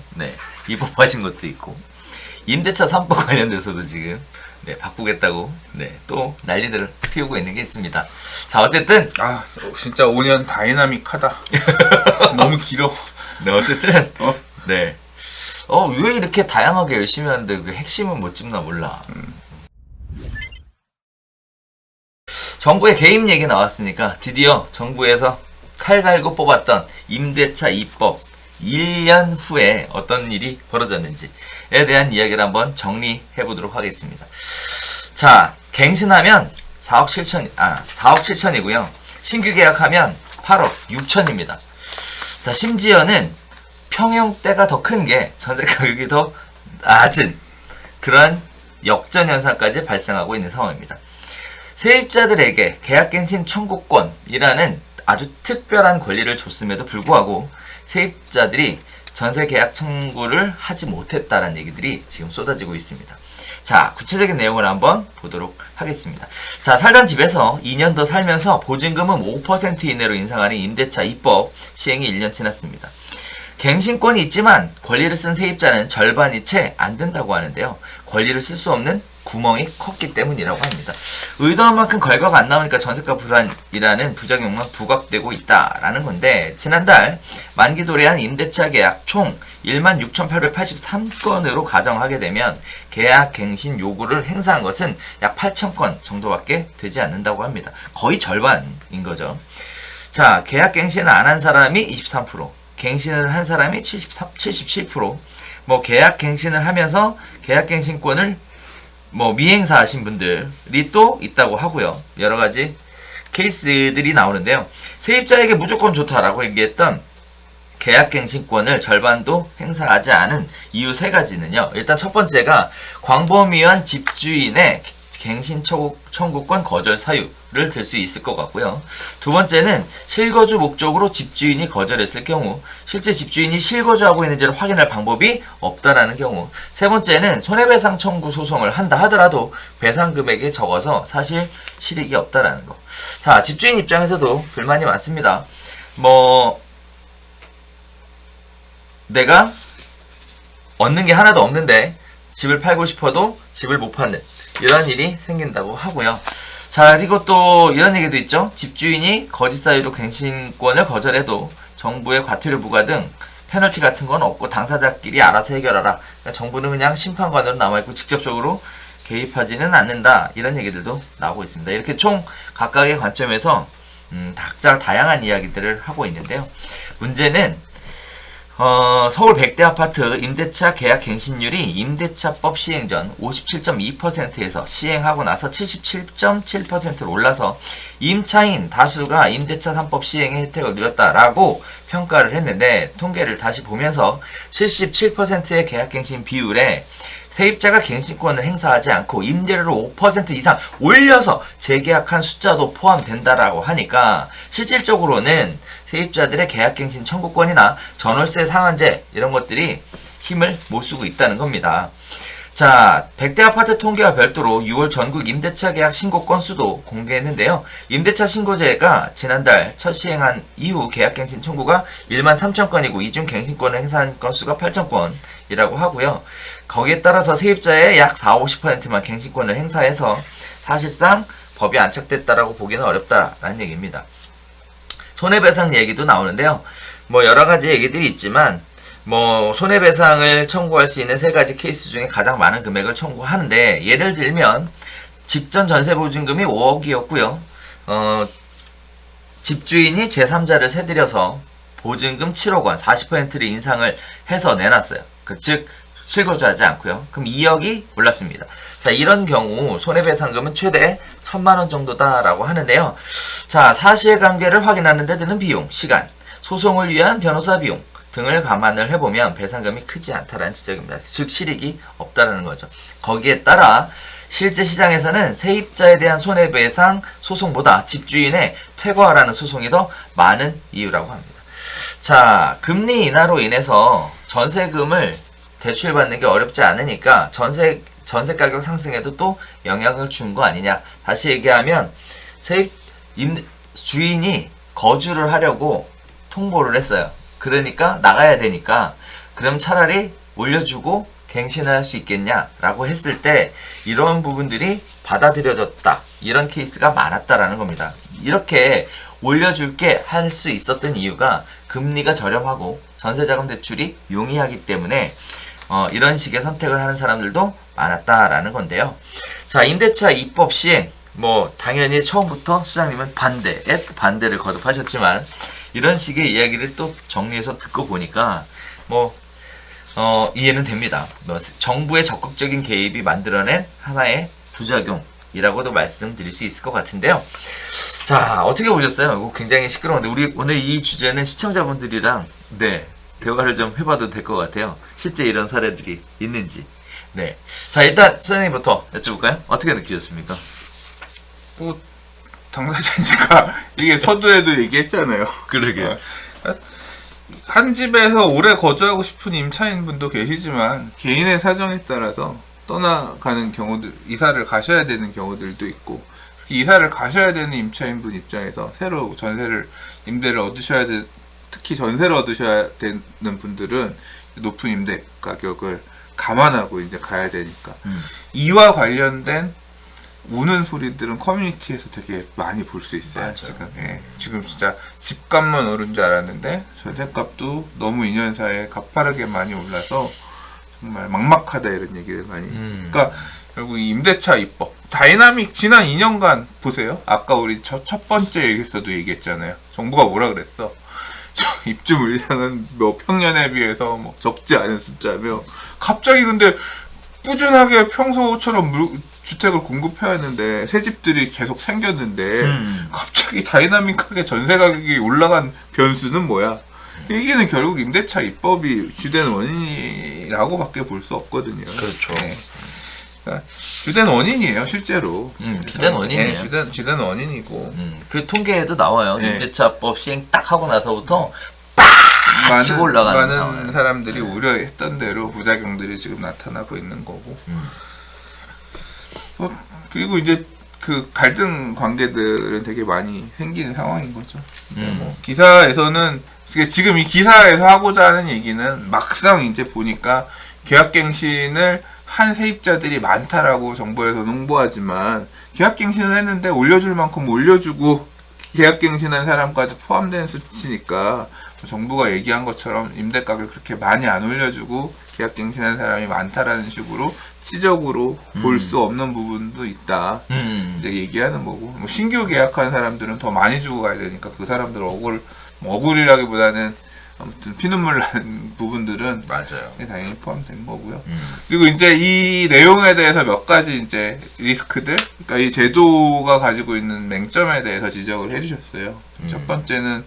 입법하신 것도 있고 임대차 3법 관련돼서도 지금 바꾸겠다고 또 난리들을 피우고 있는 게 있습니다. 자, 어쨌든 진짜 5년 다이나믹하다. 너무 길어. 어쨌든 왜 이렇게 다양하게 열심히 하는데 그 핵심은 못 짚나 몰라. 정부의 개입 얘기 나왔으니까 드디어 정부에서 칼 갈고 뽑았던 임대차 2법 1년 후에 어떤 일이 벌어졌는지에 대한 이야기를 한번 정리해 보도록 하겠습니다. 자, 갱신하면 4억 7천이고요. 신규 계약하면 8억 6천입니다. 자, 심지어는 평형대가 더 큰 게 전세 가격이 더 낮은 그런 역전 현상까지 발생하고 있는 상황입니다. 세입자들에게 계약갱신 청구권이라는 아주 특별한 권리를 줬음에도 불구하고 세입자들이 전세 계약 청구를 하지 못했다는 얘기들이 지금 쏟아지고 있습니다. 자, 구체적인 내용을 한번 보도록 하겠습니다. 자, 살던 집에서 2년 더 살면서 보증금은 5% 이내로 인상하는 임대차 2법 시행이 1년 지났습니다. 갱신권이 있지만 권리를 쓴 세입자는 절반이 채 안 된다고 하는데요. 권리를 쓸 수 없는 구멍이 컸기 때문이라고 합니다. 의도한 만큼 결과가 안 나오니까 전세가 불안이라는 부작용만 부각되고 있다라는 건데, 지난달 만기 도래한 임대차 계약 총 16,883건으로 가정하게 되면 계약 갱신 요구를 행사한 것은 약 8,000건 정도밖에 되지 않는다고 합니다. 거의 절반인 거죠. 자, 계약 갱신을 안 한 사람이 23%, 갱신을 한 사람이 77%, 뭐 계약 갱신을 하면서 계약 갱신권을 뭐 미행사하신 분들이 또 있다고 하고요. 여러 가지 케이스들이 나오는데요. 세입자에게 무조건 좋다라고 얘기했던 계약갱신권을 절반도 행사하지 않은 이유 3가지는요. 일단 첫 번째가 광범위한 집주인의 갱신 청구권 거절 사유를 들 수 있을 것 같고요. 두 번째는 실거주 목적으로 집주인이 거절했을 경우, 실제 집주인이 실거주하고 있는지를 확인할 방법이 없다라는 경우, 세 번째는 손해배상 청구 소송을 한다 하더라도 배상 금액이 적어서 사실 실익이 없다라는 거. 자, 집주인 입장에서도 불만이 많습니다. 뭐 내가 얻는 게 하나도 없는데 집을 팔고 싶어도 집을 못 파는 이런 일이 생긴다고 하고요. 자, 그리고 또 이런 얘기도 있죠. 집주인이 거짓 사유로 갱신권을 거절해도 정부의 과태료 부과 등 페널티 같은 건 없고 당사자끼리 알아서 해결하라. 그러니까 정부는 그냥 심판관으로 남아있고 직접적으로 개입하지는 않는다. 이런 얘기들도 나오고 있습니다. 이렇게 총 각각의 관점에서 각자 다양한 이야기들을 하고 있는데요. 문제는 서울 100대 아파트 임대차 계약 갱신율이 임대차법 시행 전 57.2%에서 시행하고 나서 77.7%로 올라서 임차인 다수가 임대차 3법 시행의 혜택을 누렸다라고 평가를 했는데, 통계를 다시 보면서 77%의 계약 갱신 비율에 세입자가 갱신권을 행사하지 않고 임대료를 5% 이상 올려서 재계약한 숫자도 포함된다라고 하니까 실질적으로는 세입자들의 계약갱신 청구권이나 전월세 상한제 이런 것들이 힘을 못 쓰고 있다는 겁니다. 자, 100대 아파트 통계와 별도로 6월 전국 임대차 계약 신고 건수도 공개했는데요. 임대차 신고제가 지난달 첫 시행한 이후 계약갱신 청구가 13,000건이고 이중 갱신권을 행사한 건수가 8,000건이라고 하고요. 거기에 따라서 세입자의 약 40-50%만 갱신권을 행사해서 사실상 법이 안착됐다라고 보기는 어렵다라는 얘기입니다. 손해배상 얘기도 나오는데요. 뭐 여러 가지 얘기들이 있지만 뭐 손해배상을 청구할 수 있는 3가지 케이스 중에 가장 많은 금액을 청구하는데, 예를 들면 직전 전세보증금이 5억이었고요. 집주인이 제3자를 세들여서 보증금 7억 원 40%를 인상을 해서 내놨어요. 즉 실거주하지 않고요. 그럼 2억이 올랐습니다. 자, 이런 경우 손해배상금은 최대 1,000만 원 정도다라고 하는데요. 자, 사실관계를 확인하는 데 드는 비용, 시간, 소송을 위한 변호사 비용 등을 감안을 해보면 배상금이 크지 않다라는 지적입니다. 즉 실익이 없다라는 거죠. 거기에 따라 실제 시장에서는 세입자에 대한 손해배상 소송보다 집주인의 퇴거하라는 소송이 더 많은 이유라고 합니다. 자, 금리 인하로 인해서 전세금을 대출받는 게 어렵지 않으니까 전세 가격 상승에도 또 영향을 준 거 아니냐. 다시 얘기하면 주인이 거주를 하려고 통보를 했어요. 그러니까 나가야 되니까 그럼 차라리 올려주고 갱신을 할 수 있겠냐라고 했을 때 이런 부분들이 받아들여졌다. 이런 케이스가 많았다라는 겁니다. 이렇게 올려줄게 할 수 있었던 이유가 금리가 저렴하고 전세자금 대출이 용이하기 때문에 이런 식의 선택을 하는 사람들도 많았다라는 건데요. 자, 임대차 입법 시행, 뭐 당연히 처음부터 수장님은 반대를 거듭하셨지만 이런 식의 이야기를 또 정리해서 듣고 보니까 뭐 이해는 됩니다. 정부의 적극적인 개입이 만들어낸 하나의 부작용이라고도 말씀드릴 수 있을 것 같은데요. 자, 어떻게 보셨어요? 이거 굉장히 시끄러운데 우리 오늘 이 주제는 시청자분들이랑 대화를 좀 해봐도 될 것 같아요. 실제 이런 사례들이 있는지. 네. 자, 일단 소장님부터 여쭤볼까요? 어떻게 느끼셨습니까? 뭐 당사자니까 이게 서두에도 얘기했잖아요. 그러게. 한 집에서 오래 거주하고 싶은 임차인분도 계시지만 개인의 사정에 따라서 떠나가는 경우들, 이사를 가셔야 되는 경우들도 있고, 이사를 가셔야 되는 임차인분 입장에서 새로 임대를 얻으셔야 특히 전세를 얻으셔야 되는 분들은 높은 임대 가격을 감안하고 이제 가야 되니까. 이와 관련된 우는 소리들은 커뮤니티에서 되게 많이 볼 수 있어요. 맞아요. 지금. 예. 지금 진짜 집값만 오른 줄 알았는데 전세값도 너무 2년 사이에 가파르게 많이 올라서 정말 막막하다 이런 얘기를 많이. 그러니까 결국 이 임대차 입법 다이나믹 지난 2년간 보세요. 아까 우리 첫 번째 얘기에서도 얘기했잖아요. 정부가 뭐라 그랬어? 입주 물량은 뭐 평년에 비해서 뭐 적지 않은 숫자며 갑자기 근데 꾸준하게 평소처럼 주택을 공급해야 하는데 새 집들이 계속 생겼는데 갑자기 다이나믹하게 전세 가격이 올라간 변수는 뭐야? 이게는 결국 임대차 입법이 주된 원인이라고밖에 볼 수 없거든요. 그렇죠. 네. 그러니까 주된 원인이에요, 실제로. 주된 원인이에요. 네, 주된 원인이고. 그 통계에도 나와요. 네. 임대차법 시행 딱 하고 나서부터 치고 많은, 올라가는 많은 상황이에요. 사람들이 우려했던 대로 부작용들이 지금 나타나고 있는 거고. 그리고 이제 그 갈등 관계들은 되게 많이 생기는 상황인 거죠. 뭐 기사에서는 지금 이 기사에서 하고자 하는 얘기는 막상 이제 보니까 계약갱신을 한 세입자들이 많다라고 정부에서 홍보하지만 계약갱신을 했는데 올려줄 만큼 올려주고 계약갱신한 사람까지 포함된 수치니까 정부가 얘기한 것처럼 임대가격을 그렇게 많이 안 올려주고 계약갱신한 사람이 많다라는 식으로 치적으로 볼 수 없는 부분도 있다. 이제 얘기하는 거고 뭐 신규 계약한 사람들은 더 많이 주고 가야 되니까 그 사람들 억울이라기보다는 아무튼 피눈물 나는 부분들은 맞아요. 당연히 포함된 거고요. 그리고 이제 이 내용에 대해서 몇 가지 이제 리스크들, 그러니까 이 제도가 가지고 있는 맹점에 대해서 지적을 해주셨어요. 첫 번째는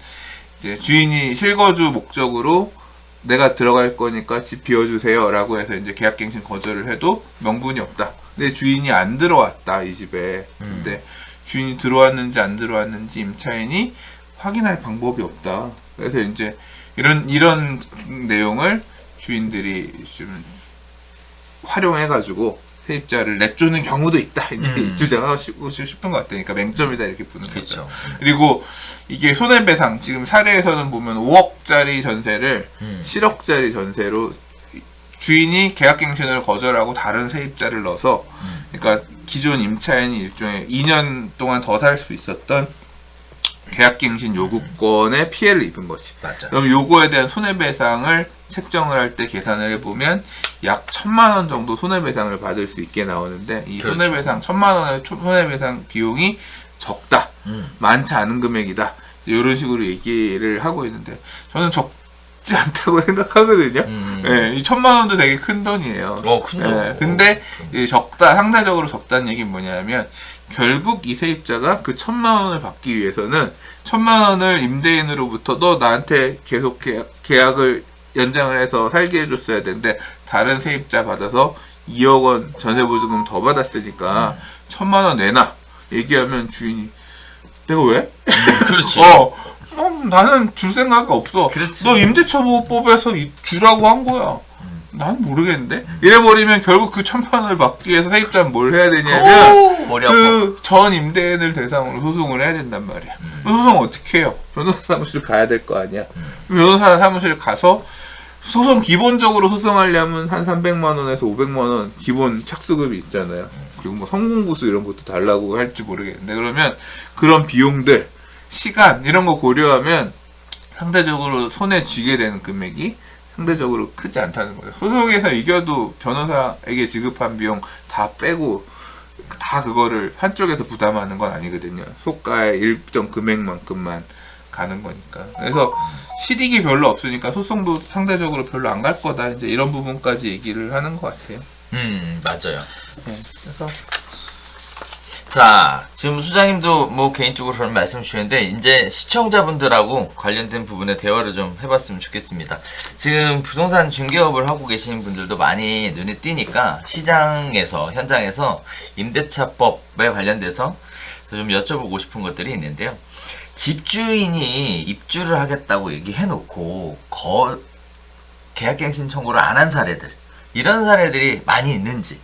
이제 주인이 실거주 목적으로 내가 들어갈 거니까 집 비워주세요라고 해서 이제 계약갱신 거절을 해도 명분이 없다. 근데 주인이 안 들어왔다 이 집에. 근데 주인이 들어왔는지 안 들어왔는지 임차인이 확인할 방법이 없다. 그래서 이제 이런 내용을 주인들이 좀 활용해가지고 세입자를 내쫓는 경우도 있다. 이제 주장하고 싶은 것 같으니까 맹점이다 이렇게 보는 거죠. 그리고 이게 손해배상 지금 사례에서는 보면 5억짜리 전세를 7억짜리 전세로 주인이 계약갱신을 거절하고 다른 세입자를 넣어서 그러니까 기존 임차인이 일종의 2년 동안 더 살 수 있었던 계약갱신 요구권에 피해를 입은 거지. 맞아. 그럼 요거에 대한 손해배상을 책정을 할 때 계산을 해보면 약 1,000만 원 정도 손해배상을 받을 수 있게 나오는데 이 그렇죠. 손해배상 1,000만 원의 손해배상 비용이 적다. 많지 않은 금액이다. 이런 식으로 얘기를 하고 있는데 저는 적지 않다고 생각하거든요. 네, 이 1,000만 원도 되게 큰 돈이에요. 큰 돈. 네, 근데 이 상대적으로 적다는 얘기는 뭐냐면 결국 이 세입자가 그 1,000만 원을 받기 위해서는 1,000만 원을 임대인으로부터 너 나한테 계속 계약을 연장을 해서 살게 해줬어야 되는데 다른 세입자 받아서 2억 원 전세보증금 더 받았으니까 1,000만 원 내놔 얘기하면 주인이 내가 왜? 그렇지. 나는 줄 생각이 없어. 그렇지. 너 임대차 보호법에서 주라고 한 거야. 난 모르겠는데? 이래버리면 결국 그 1,000만 원을 받기 위해서 세입자는 뭘 해야 되냐면 머리 아파. 그 전 임대인을 대상으로 소송을 해야 된단 말이야. 소송 어떻게 해요? 변호사 사무실 가야 될 거 아니야. 변호사 사무실 가서 소송 기본적으로 소송하려면 한 300만 원에서 500만 원 기본 착수금이 있잖아요. 그리고 뭐 성공부수 이런 것도 달라고 할지 모르겠는데 그러면 그런 비용들, 시간 이런 거 고려하면 상대적으로 손에 쥐게 되는 금액이 상대적으로 크지 않다는 거죠. 소송에서 이겨도 변호사에게 지급한 비용 다 빼고 다 그거를 한쪽에서 부담하는 건 아니거든요. 소가의 일정 금액만큼만 가는 거니까. 그래서 실익이 별로 없으니까 소송도 상대적으로 별로 안 갈 거다. 이제 이런 부분까지 얘기를 하는 것 같아요. 맞아요. 네, 그래서 자, 지금 수장님도 뭐 개인적으로 그런 말씀 주셨는데 이제 시청자분들하고 관련된 부분에 대화를 좀 해봤으면 좋겠습니다. 지금 부동산 중개업을 하고 계시는 분들도 많이 눈에 띄니까 시장에서 현장에서 임대차법에 관련돼서 좀 여쭤보고 싶은 것들이 있는데요. 집주인이 입주를 하겠다고 얘기해놓고 계약갱신 청구를 안 한 사례들, 이런 사례들이 많이 있는지,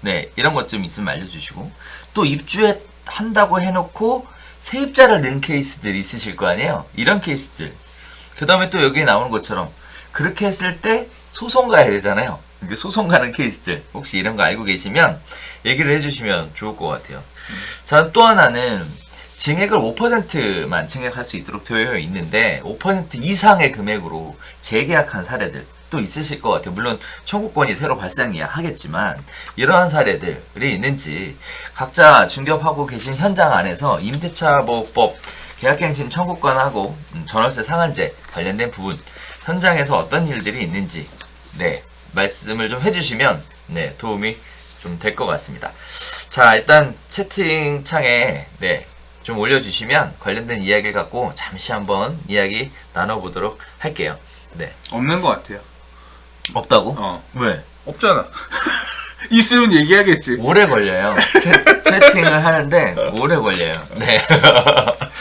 네, 이런 것 좀 있으면 알려주시고, 또 입주한다고 해놓고 세입자를 넣은 케이스들이 있으실 거 아니에요. 이런 케이스들. 그 다음에 또 여기에 나오는 것처럼 그렇게 했을 때 소송 가야 되잖아요. 이게 소송 가는 케이스들 혹시 이런 거 알고 계시면 얘기를 해주시면 좋을 것 같아요. 자, 또 하나는 증액을 5%만 증액할 수 있도록 되어 있는데 5% 이상의 금액으로 재계약한 사례들 또 있으실 것 같아요. 물론 청구권이 새로 발생이야 하겠지만 이러한 사례들이 있는지 각자 중개업하고 계신 현장 안에서 임대차 보호법 계약갱신 청구권하고 전월세 상한제 관련된 부분 현장에서 어떤 일들이 있는지 네 말씀을 좀 해주시면 네 도움이 좀 될 것 같습니다. 자, 일단 채팅창에 네 좀 올려주시면 관련된 이야기를 갖고 잠시 한번 이야기 나눠보도록 할게요. 네. 없는 것 같아요. 없다고? 왜? 없잖아. 있으면 얘기하겠지. 오래 걸려요. 채팅을 하는데 오래 걸려요. 네.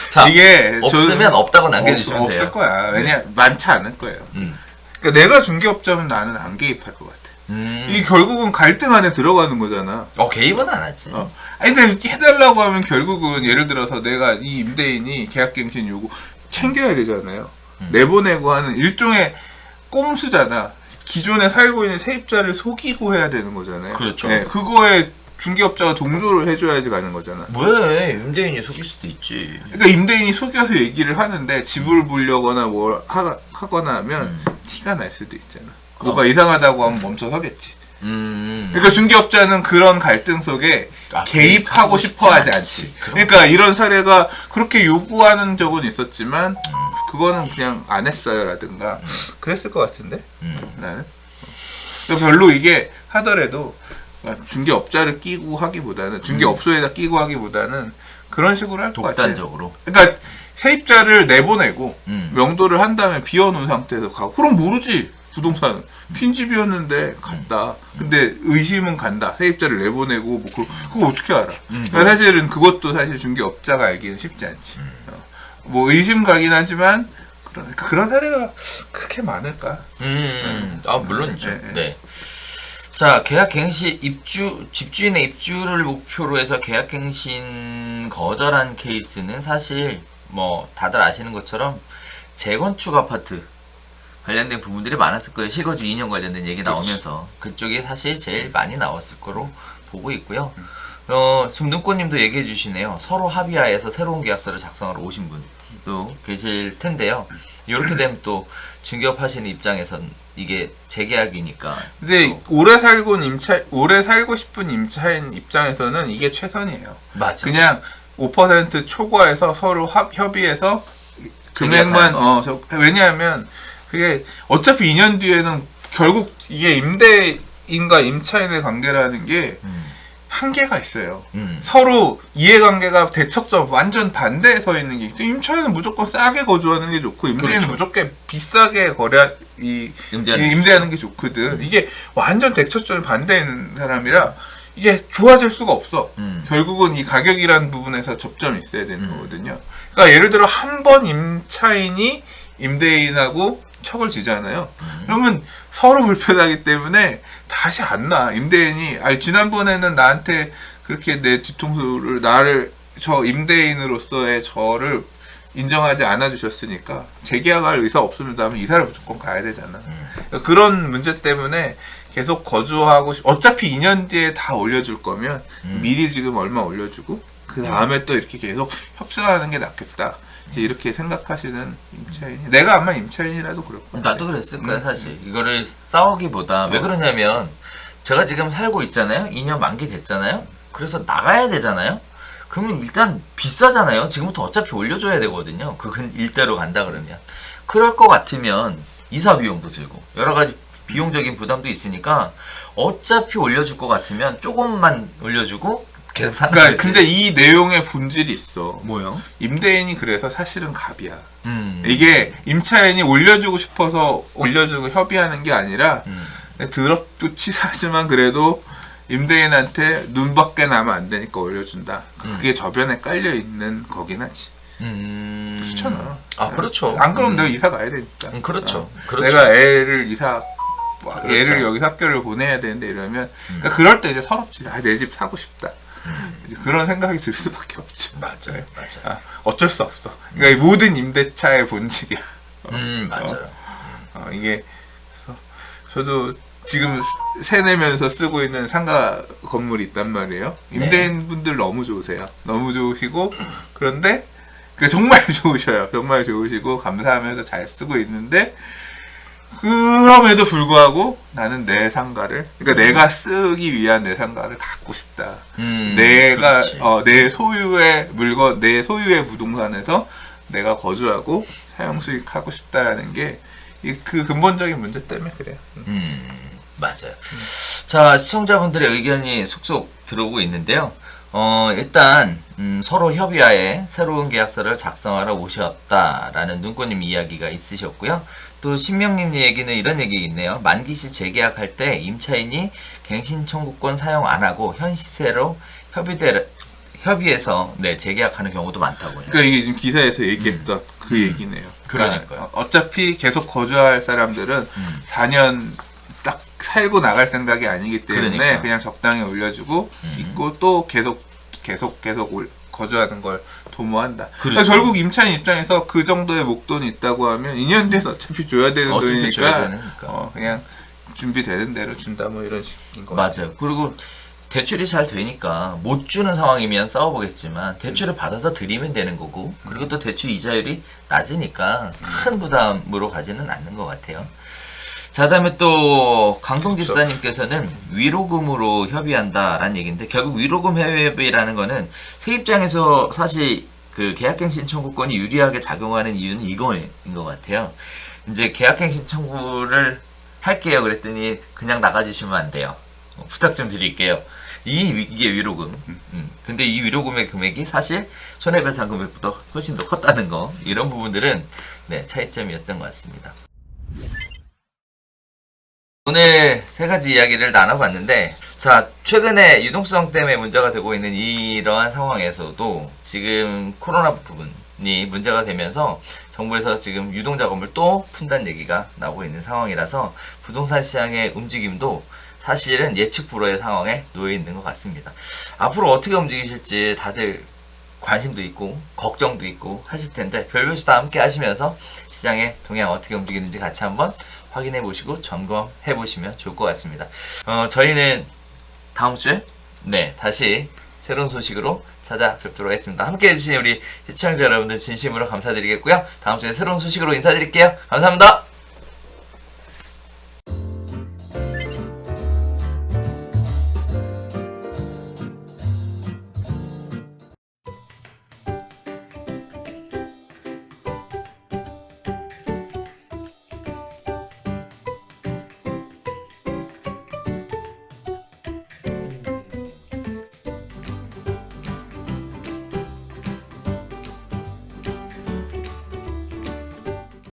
자, 이게 없으면 없다고 남겨주시면 돼요. 없을 거야. 왜냐 많지 않을 거예요. 그러니까 내가 중개업자면 나는 안 개입할 것 같아. 이게 결국은 갈등 안에 들어가는 거잖아. 개입은 안 하지. 아니 근데 해달라고 하면 결국은 예를 들어서 내가 이 임대인이 계약갱신 요구 챙겨야 되잖아요. 내보내고 하는 일종의 꼼수잖아. 기존에 살고 있는 세입자를 속이고 해야 되는 거잖아요. 그렇죠. 네, 그거에 중개업자가 동조를 해줘야지 가는 거잖아. 왜? 임대인이 속일 수도 있지. 그러니까 임대인이 속여서 얘기를 하는데 집을 보려거나 뭘 하거나 하면 티가 날 수도 있잖아. 뭐가 이상하다고 하면 멈춰서겠지. 그러니까 중개업자는 그런 갈등 속에 개입하고 싶어 하지 않지. 그러니까 이런 사례가 그렇게 요구하는 적은 있었지만 그거는 그냥 안 했어요라든가 그랬을 것 같은데 나는. 그러니까 별로 이게 하더라도 중개업자를 끼고 하기보다는 중개업소에다 끼고 하기보다는 그런 식으로 할 것 같아요. 독단적으로. 그러니까 세입자를 내보내고 명도를 한 다음에 비워놓은 상태에서 가고 그럼 모르지. 부동산은 빈집이었는데 갔다. 근데 의심은 간다. 세입자를 내보내고 뭐 그거 어떻게 알아? 그러니까 사실은 그것도 사실 중개업자가 알기는 쉽지 않지. 뭐 의심 가긴 하지만 그런 사례가 그렇게 많을까? 물론이죠. 네. 자, 계약갱신 집주인의 입주를 목표로 해서 계약갱신 거절한 케이스는 사실 뭐 다들 아시는 것처럼 재건축 아파트 관련된 부분들이 많았을 거예요. 실거주 2년 관련된 얘기 나오면서 그쪽이 사실 제일 많이 나왔을 거로 보고 있고요. 승둔꽃님도 얘기해 주시네요. 서로 합의하에서 새로운 계약서를 작성하러 오신 분도 계실 텐데요. 이렇게 되면 또 중개업 하시는 입장에선 이게 재계약이니까. 근데 오래 살고 싶은 임차인 입장에서는 이게 최선이에요. 맞아. 그냥 5% 초과해서 서로 협의해서 금액만 왜냐하면 그게 어차피 2년 뒤에는 결국 이게 임대인과 임차인의 관계라는 게 한계가 있어요. 서로 이해관계가 대척점 완전 반대에 서 있는 게 있고 임차인은 무조건 싸게 거주하는 게 좋고 임대인은 그렇죠. 무조건 비싸게 임대하는 게 좋거든. 이게 완전 대척점이 반대에 있는 사람이라 이게 좋아질 수가 없어. 결국은 이 가격이라는 부분에서 접점이 있어야 되는 거거든요. 그러니까 예를 들어 한 번 임차인이 임대인하고 척을 지잖아요. 그러면 서로 불편하기 때문에 다시 안 나. 임대인이 지난번에는 나한테 그렇게 내 뒤통수를 저 임대인으로서의 저를 인정하지 않아 주셨으니까 재계약할 의사 없으면 다음에 이사를 무조건 가야 되잖아. 그러니까 그런 문제 때문에 계속 거주하고 어차피 2년 뒤에 다 올려줄 거면 미리 지금 얼마 올려주고 그 다음에 또 이렇게 계속 협상하는 게 낫겠다. 이렇게 생각하시는 임차인이 내가 아마 임차인이라도 그럴 거야. 나도 그랬을 거야 사실. 이거를 싸우기보다 왜 그러냐면 제가 지금 살고 있잖아요. 2년 만기 됐잖아요. 그래서 나가야 되잖아요. 그러면 일단 비싸잖아요. 지금부터 어차피 올려줘야 되거든요. 그 일대로 간다 그러면. 그럴 것 같으면 이사 비용도 들고 여러 가지 비용적인 부담도 있으니까 어차피 올려줄 것 같으면 조금만 올려주고 계속 사는 거지. 그러니까 근데 이 내용의 본질이 있어. 뭐요? 임대인이 그래서 사실은 갑이야. 이게 임차인이 올려주고 싶어서 올려주고 협의하는 게 아니라 더럽도 치사하지만 그래도 임대인한테 눈밖에 나면 안 되니까 올려준다. 그게 저변에 깔려 있는 거긴 하지. 그렇잖아. 그렇죠. 안 그러면 내가 이사 가야 되니까. 그렇죠. 내가 애를 그렇죠. 얘를 여기 학교를 보내야 되는데 이러면 그러니까 그럴 때 이제 서럽지. 내 집 사고 싶다. 그런 생각이 들 수밖에 없죠. 맞아요. 어쩔 수 없어. 그러니까 모든 임대차의 본질이야. 맞아요. 이게 그래서 저도 지금 세 내면서 쓰고 있는 상가 건물이 있단 말이에요. 임대인분들 너무 좋으세요. 너무 좋으시고 그런데 그 정말 좋으셔요. 정말 좋으시고 감사하면서 잘 쓰고 있는데 그럼에도 불구하고 나는 내 상가를 그러니까 내가 쓰기 위한 내 상가를 갖고 싶다. 내가 그렇지. 내 소유의 물건, 내 소유의 부동산에서 내가 거주하고 사용 수익하고 싶다라는 게 그 근본적인 문제 때문에 그래요. 맞아요. 자, 시청자분들의 의견이 속속 들어오고 있는데요. 일단 서로 협의하에 새로운 계약서를 작성하러 오셨다라는 눈꽃님 이야기가 있으셨고요. 또 신명님 얘기는 이런 얘기 있네요. 만기시 재계약할 때 임차인이 갱신 청구권 사용 안 하고 현 시세로 협의해서 네, 재계약하는 경우도 많다고요. 그러니까 이게 지금 기사에서 얘기했던 그 얘기네요. 그러니까요. 어차피 계속 거주할 사람들은 4년 딱 살고 나갈 생각이 아니기 때문에 그러니까. 그냥 적당히 올려주고 있고 또 계속 거주하는 걸 도모한다. 그렇죠. 그러니까 결국 임차인 입장에서 그 정도의 목돈이 있다고 하면 2년 뒤에서 어차피 줘야 되는 어차피 줘야 돈이니까 되니까. 그냥 준비되는 대로 준다 뭐 이런 식인 거 맞아요. 그리고 대출이 잘 되니까 못 주는 상황이면 싸워보겠지만 대출을 받아서 드리면 되는 거고 그리고 또 대출 이자율이 낮으니까 큰 부담으로 가지는 않는 것 같아요. 자, 다음에 또 강동 그쵸. 집사님께서는 위로금으로 협의한다라는 얘기인데 결국 위로금 협의라는 거는 세입장에서 사실 그 계약갱신 청구권이 유리하게 작용하는 이유는 이거인 것 같아요. 이제 계약갱신 청구를 할게요 그랬더니 그냥 나가주시면 안 돼요. 부탁 좀 드릴게요. 이게 위로금. 근데 이 위로금의 금액이 사실 손해배상 금액보다 훨씬 더 컸다는 거. 이런 부분들은 네, 차이점이었던 것 같습니다. 오늘 세 가지 이야기를 나눠봤는데, 자, 최근에 유동성 때문에 문제가 되고 있는 이러한 상황에서도 지금 코로나 부분이 문제가 되면서 정부에서 지금 유동자금을 또 푼다는 얘기가 나오고 있는 상황이라서 부동산 시장의 움직임도 사실은 예측 불허의 상황에 놓여 있는 것 같습니다. 앞으로 어떻게 움직이실지 다들 관심도 있고 걱정도 있고 하실 텐데 별별 다 함께 하시면서 시장의 동향 어떻게 움직이는지 같이 한번 확인해 보시고 점검해 보시면 좋을 것 같습니다. 저희는 다음 주에 네 다시 새로운 소식으로 찾아뵙도록 하겠습니다. 함께 해주신 우리 시청자 여러분들 진심으로 감사드리겠고요. 다음 주에 새로운 소식으로 인사드릴게요. 감사합니다.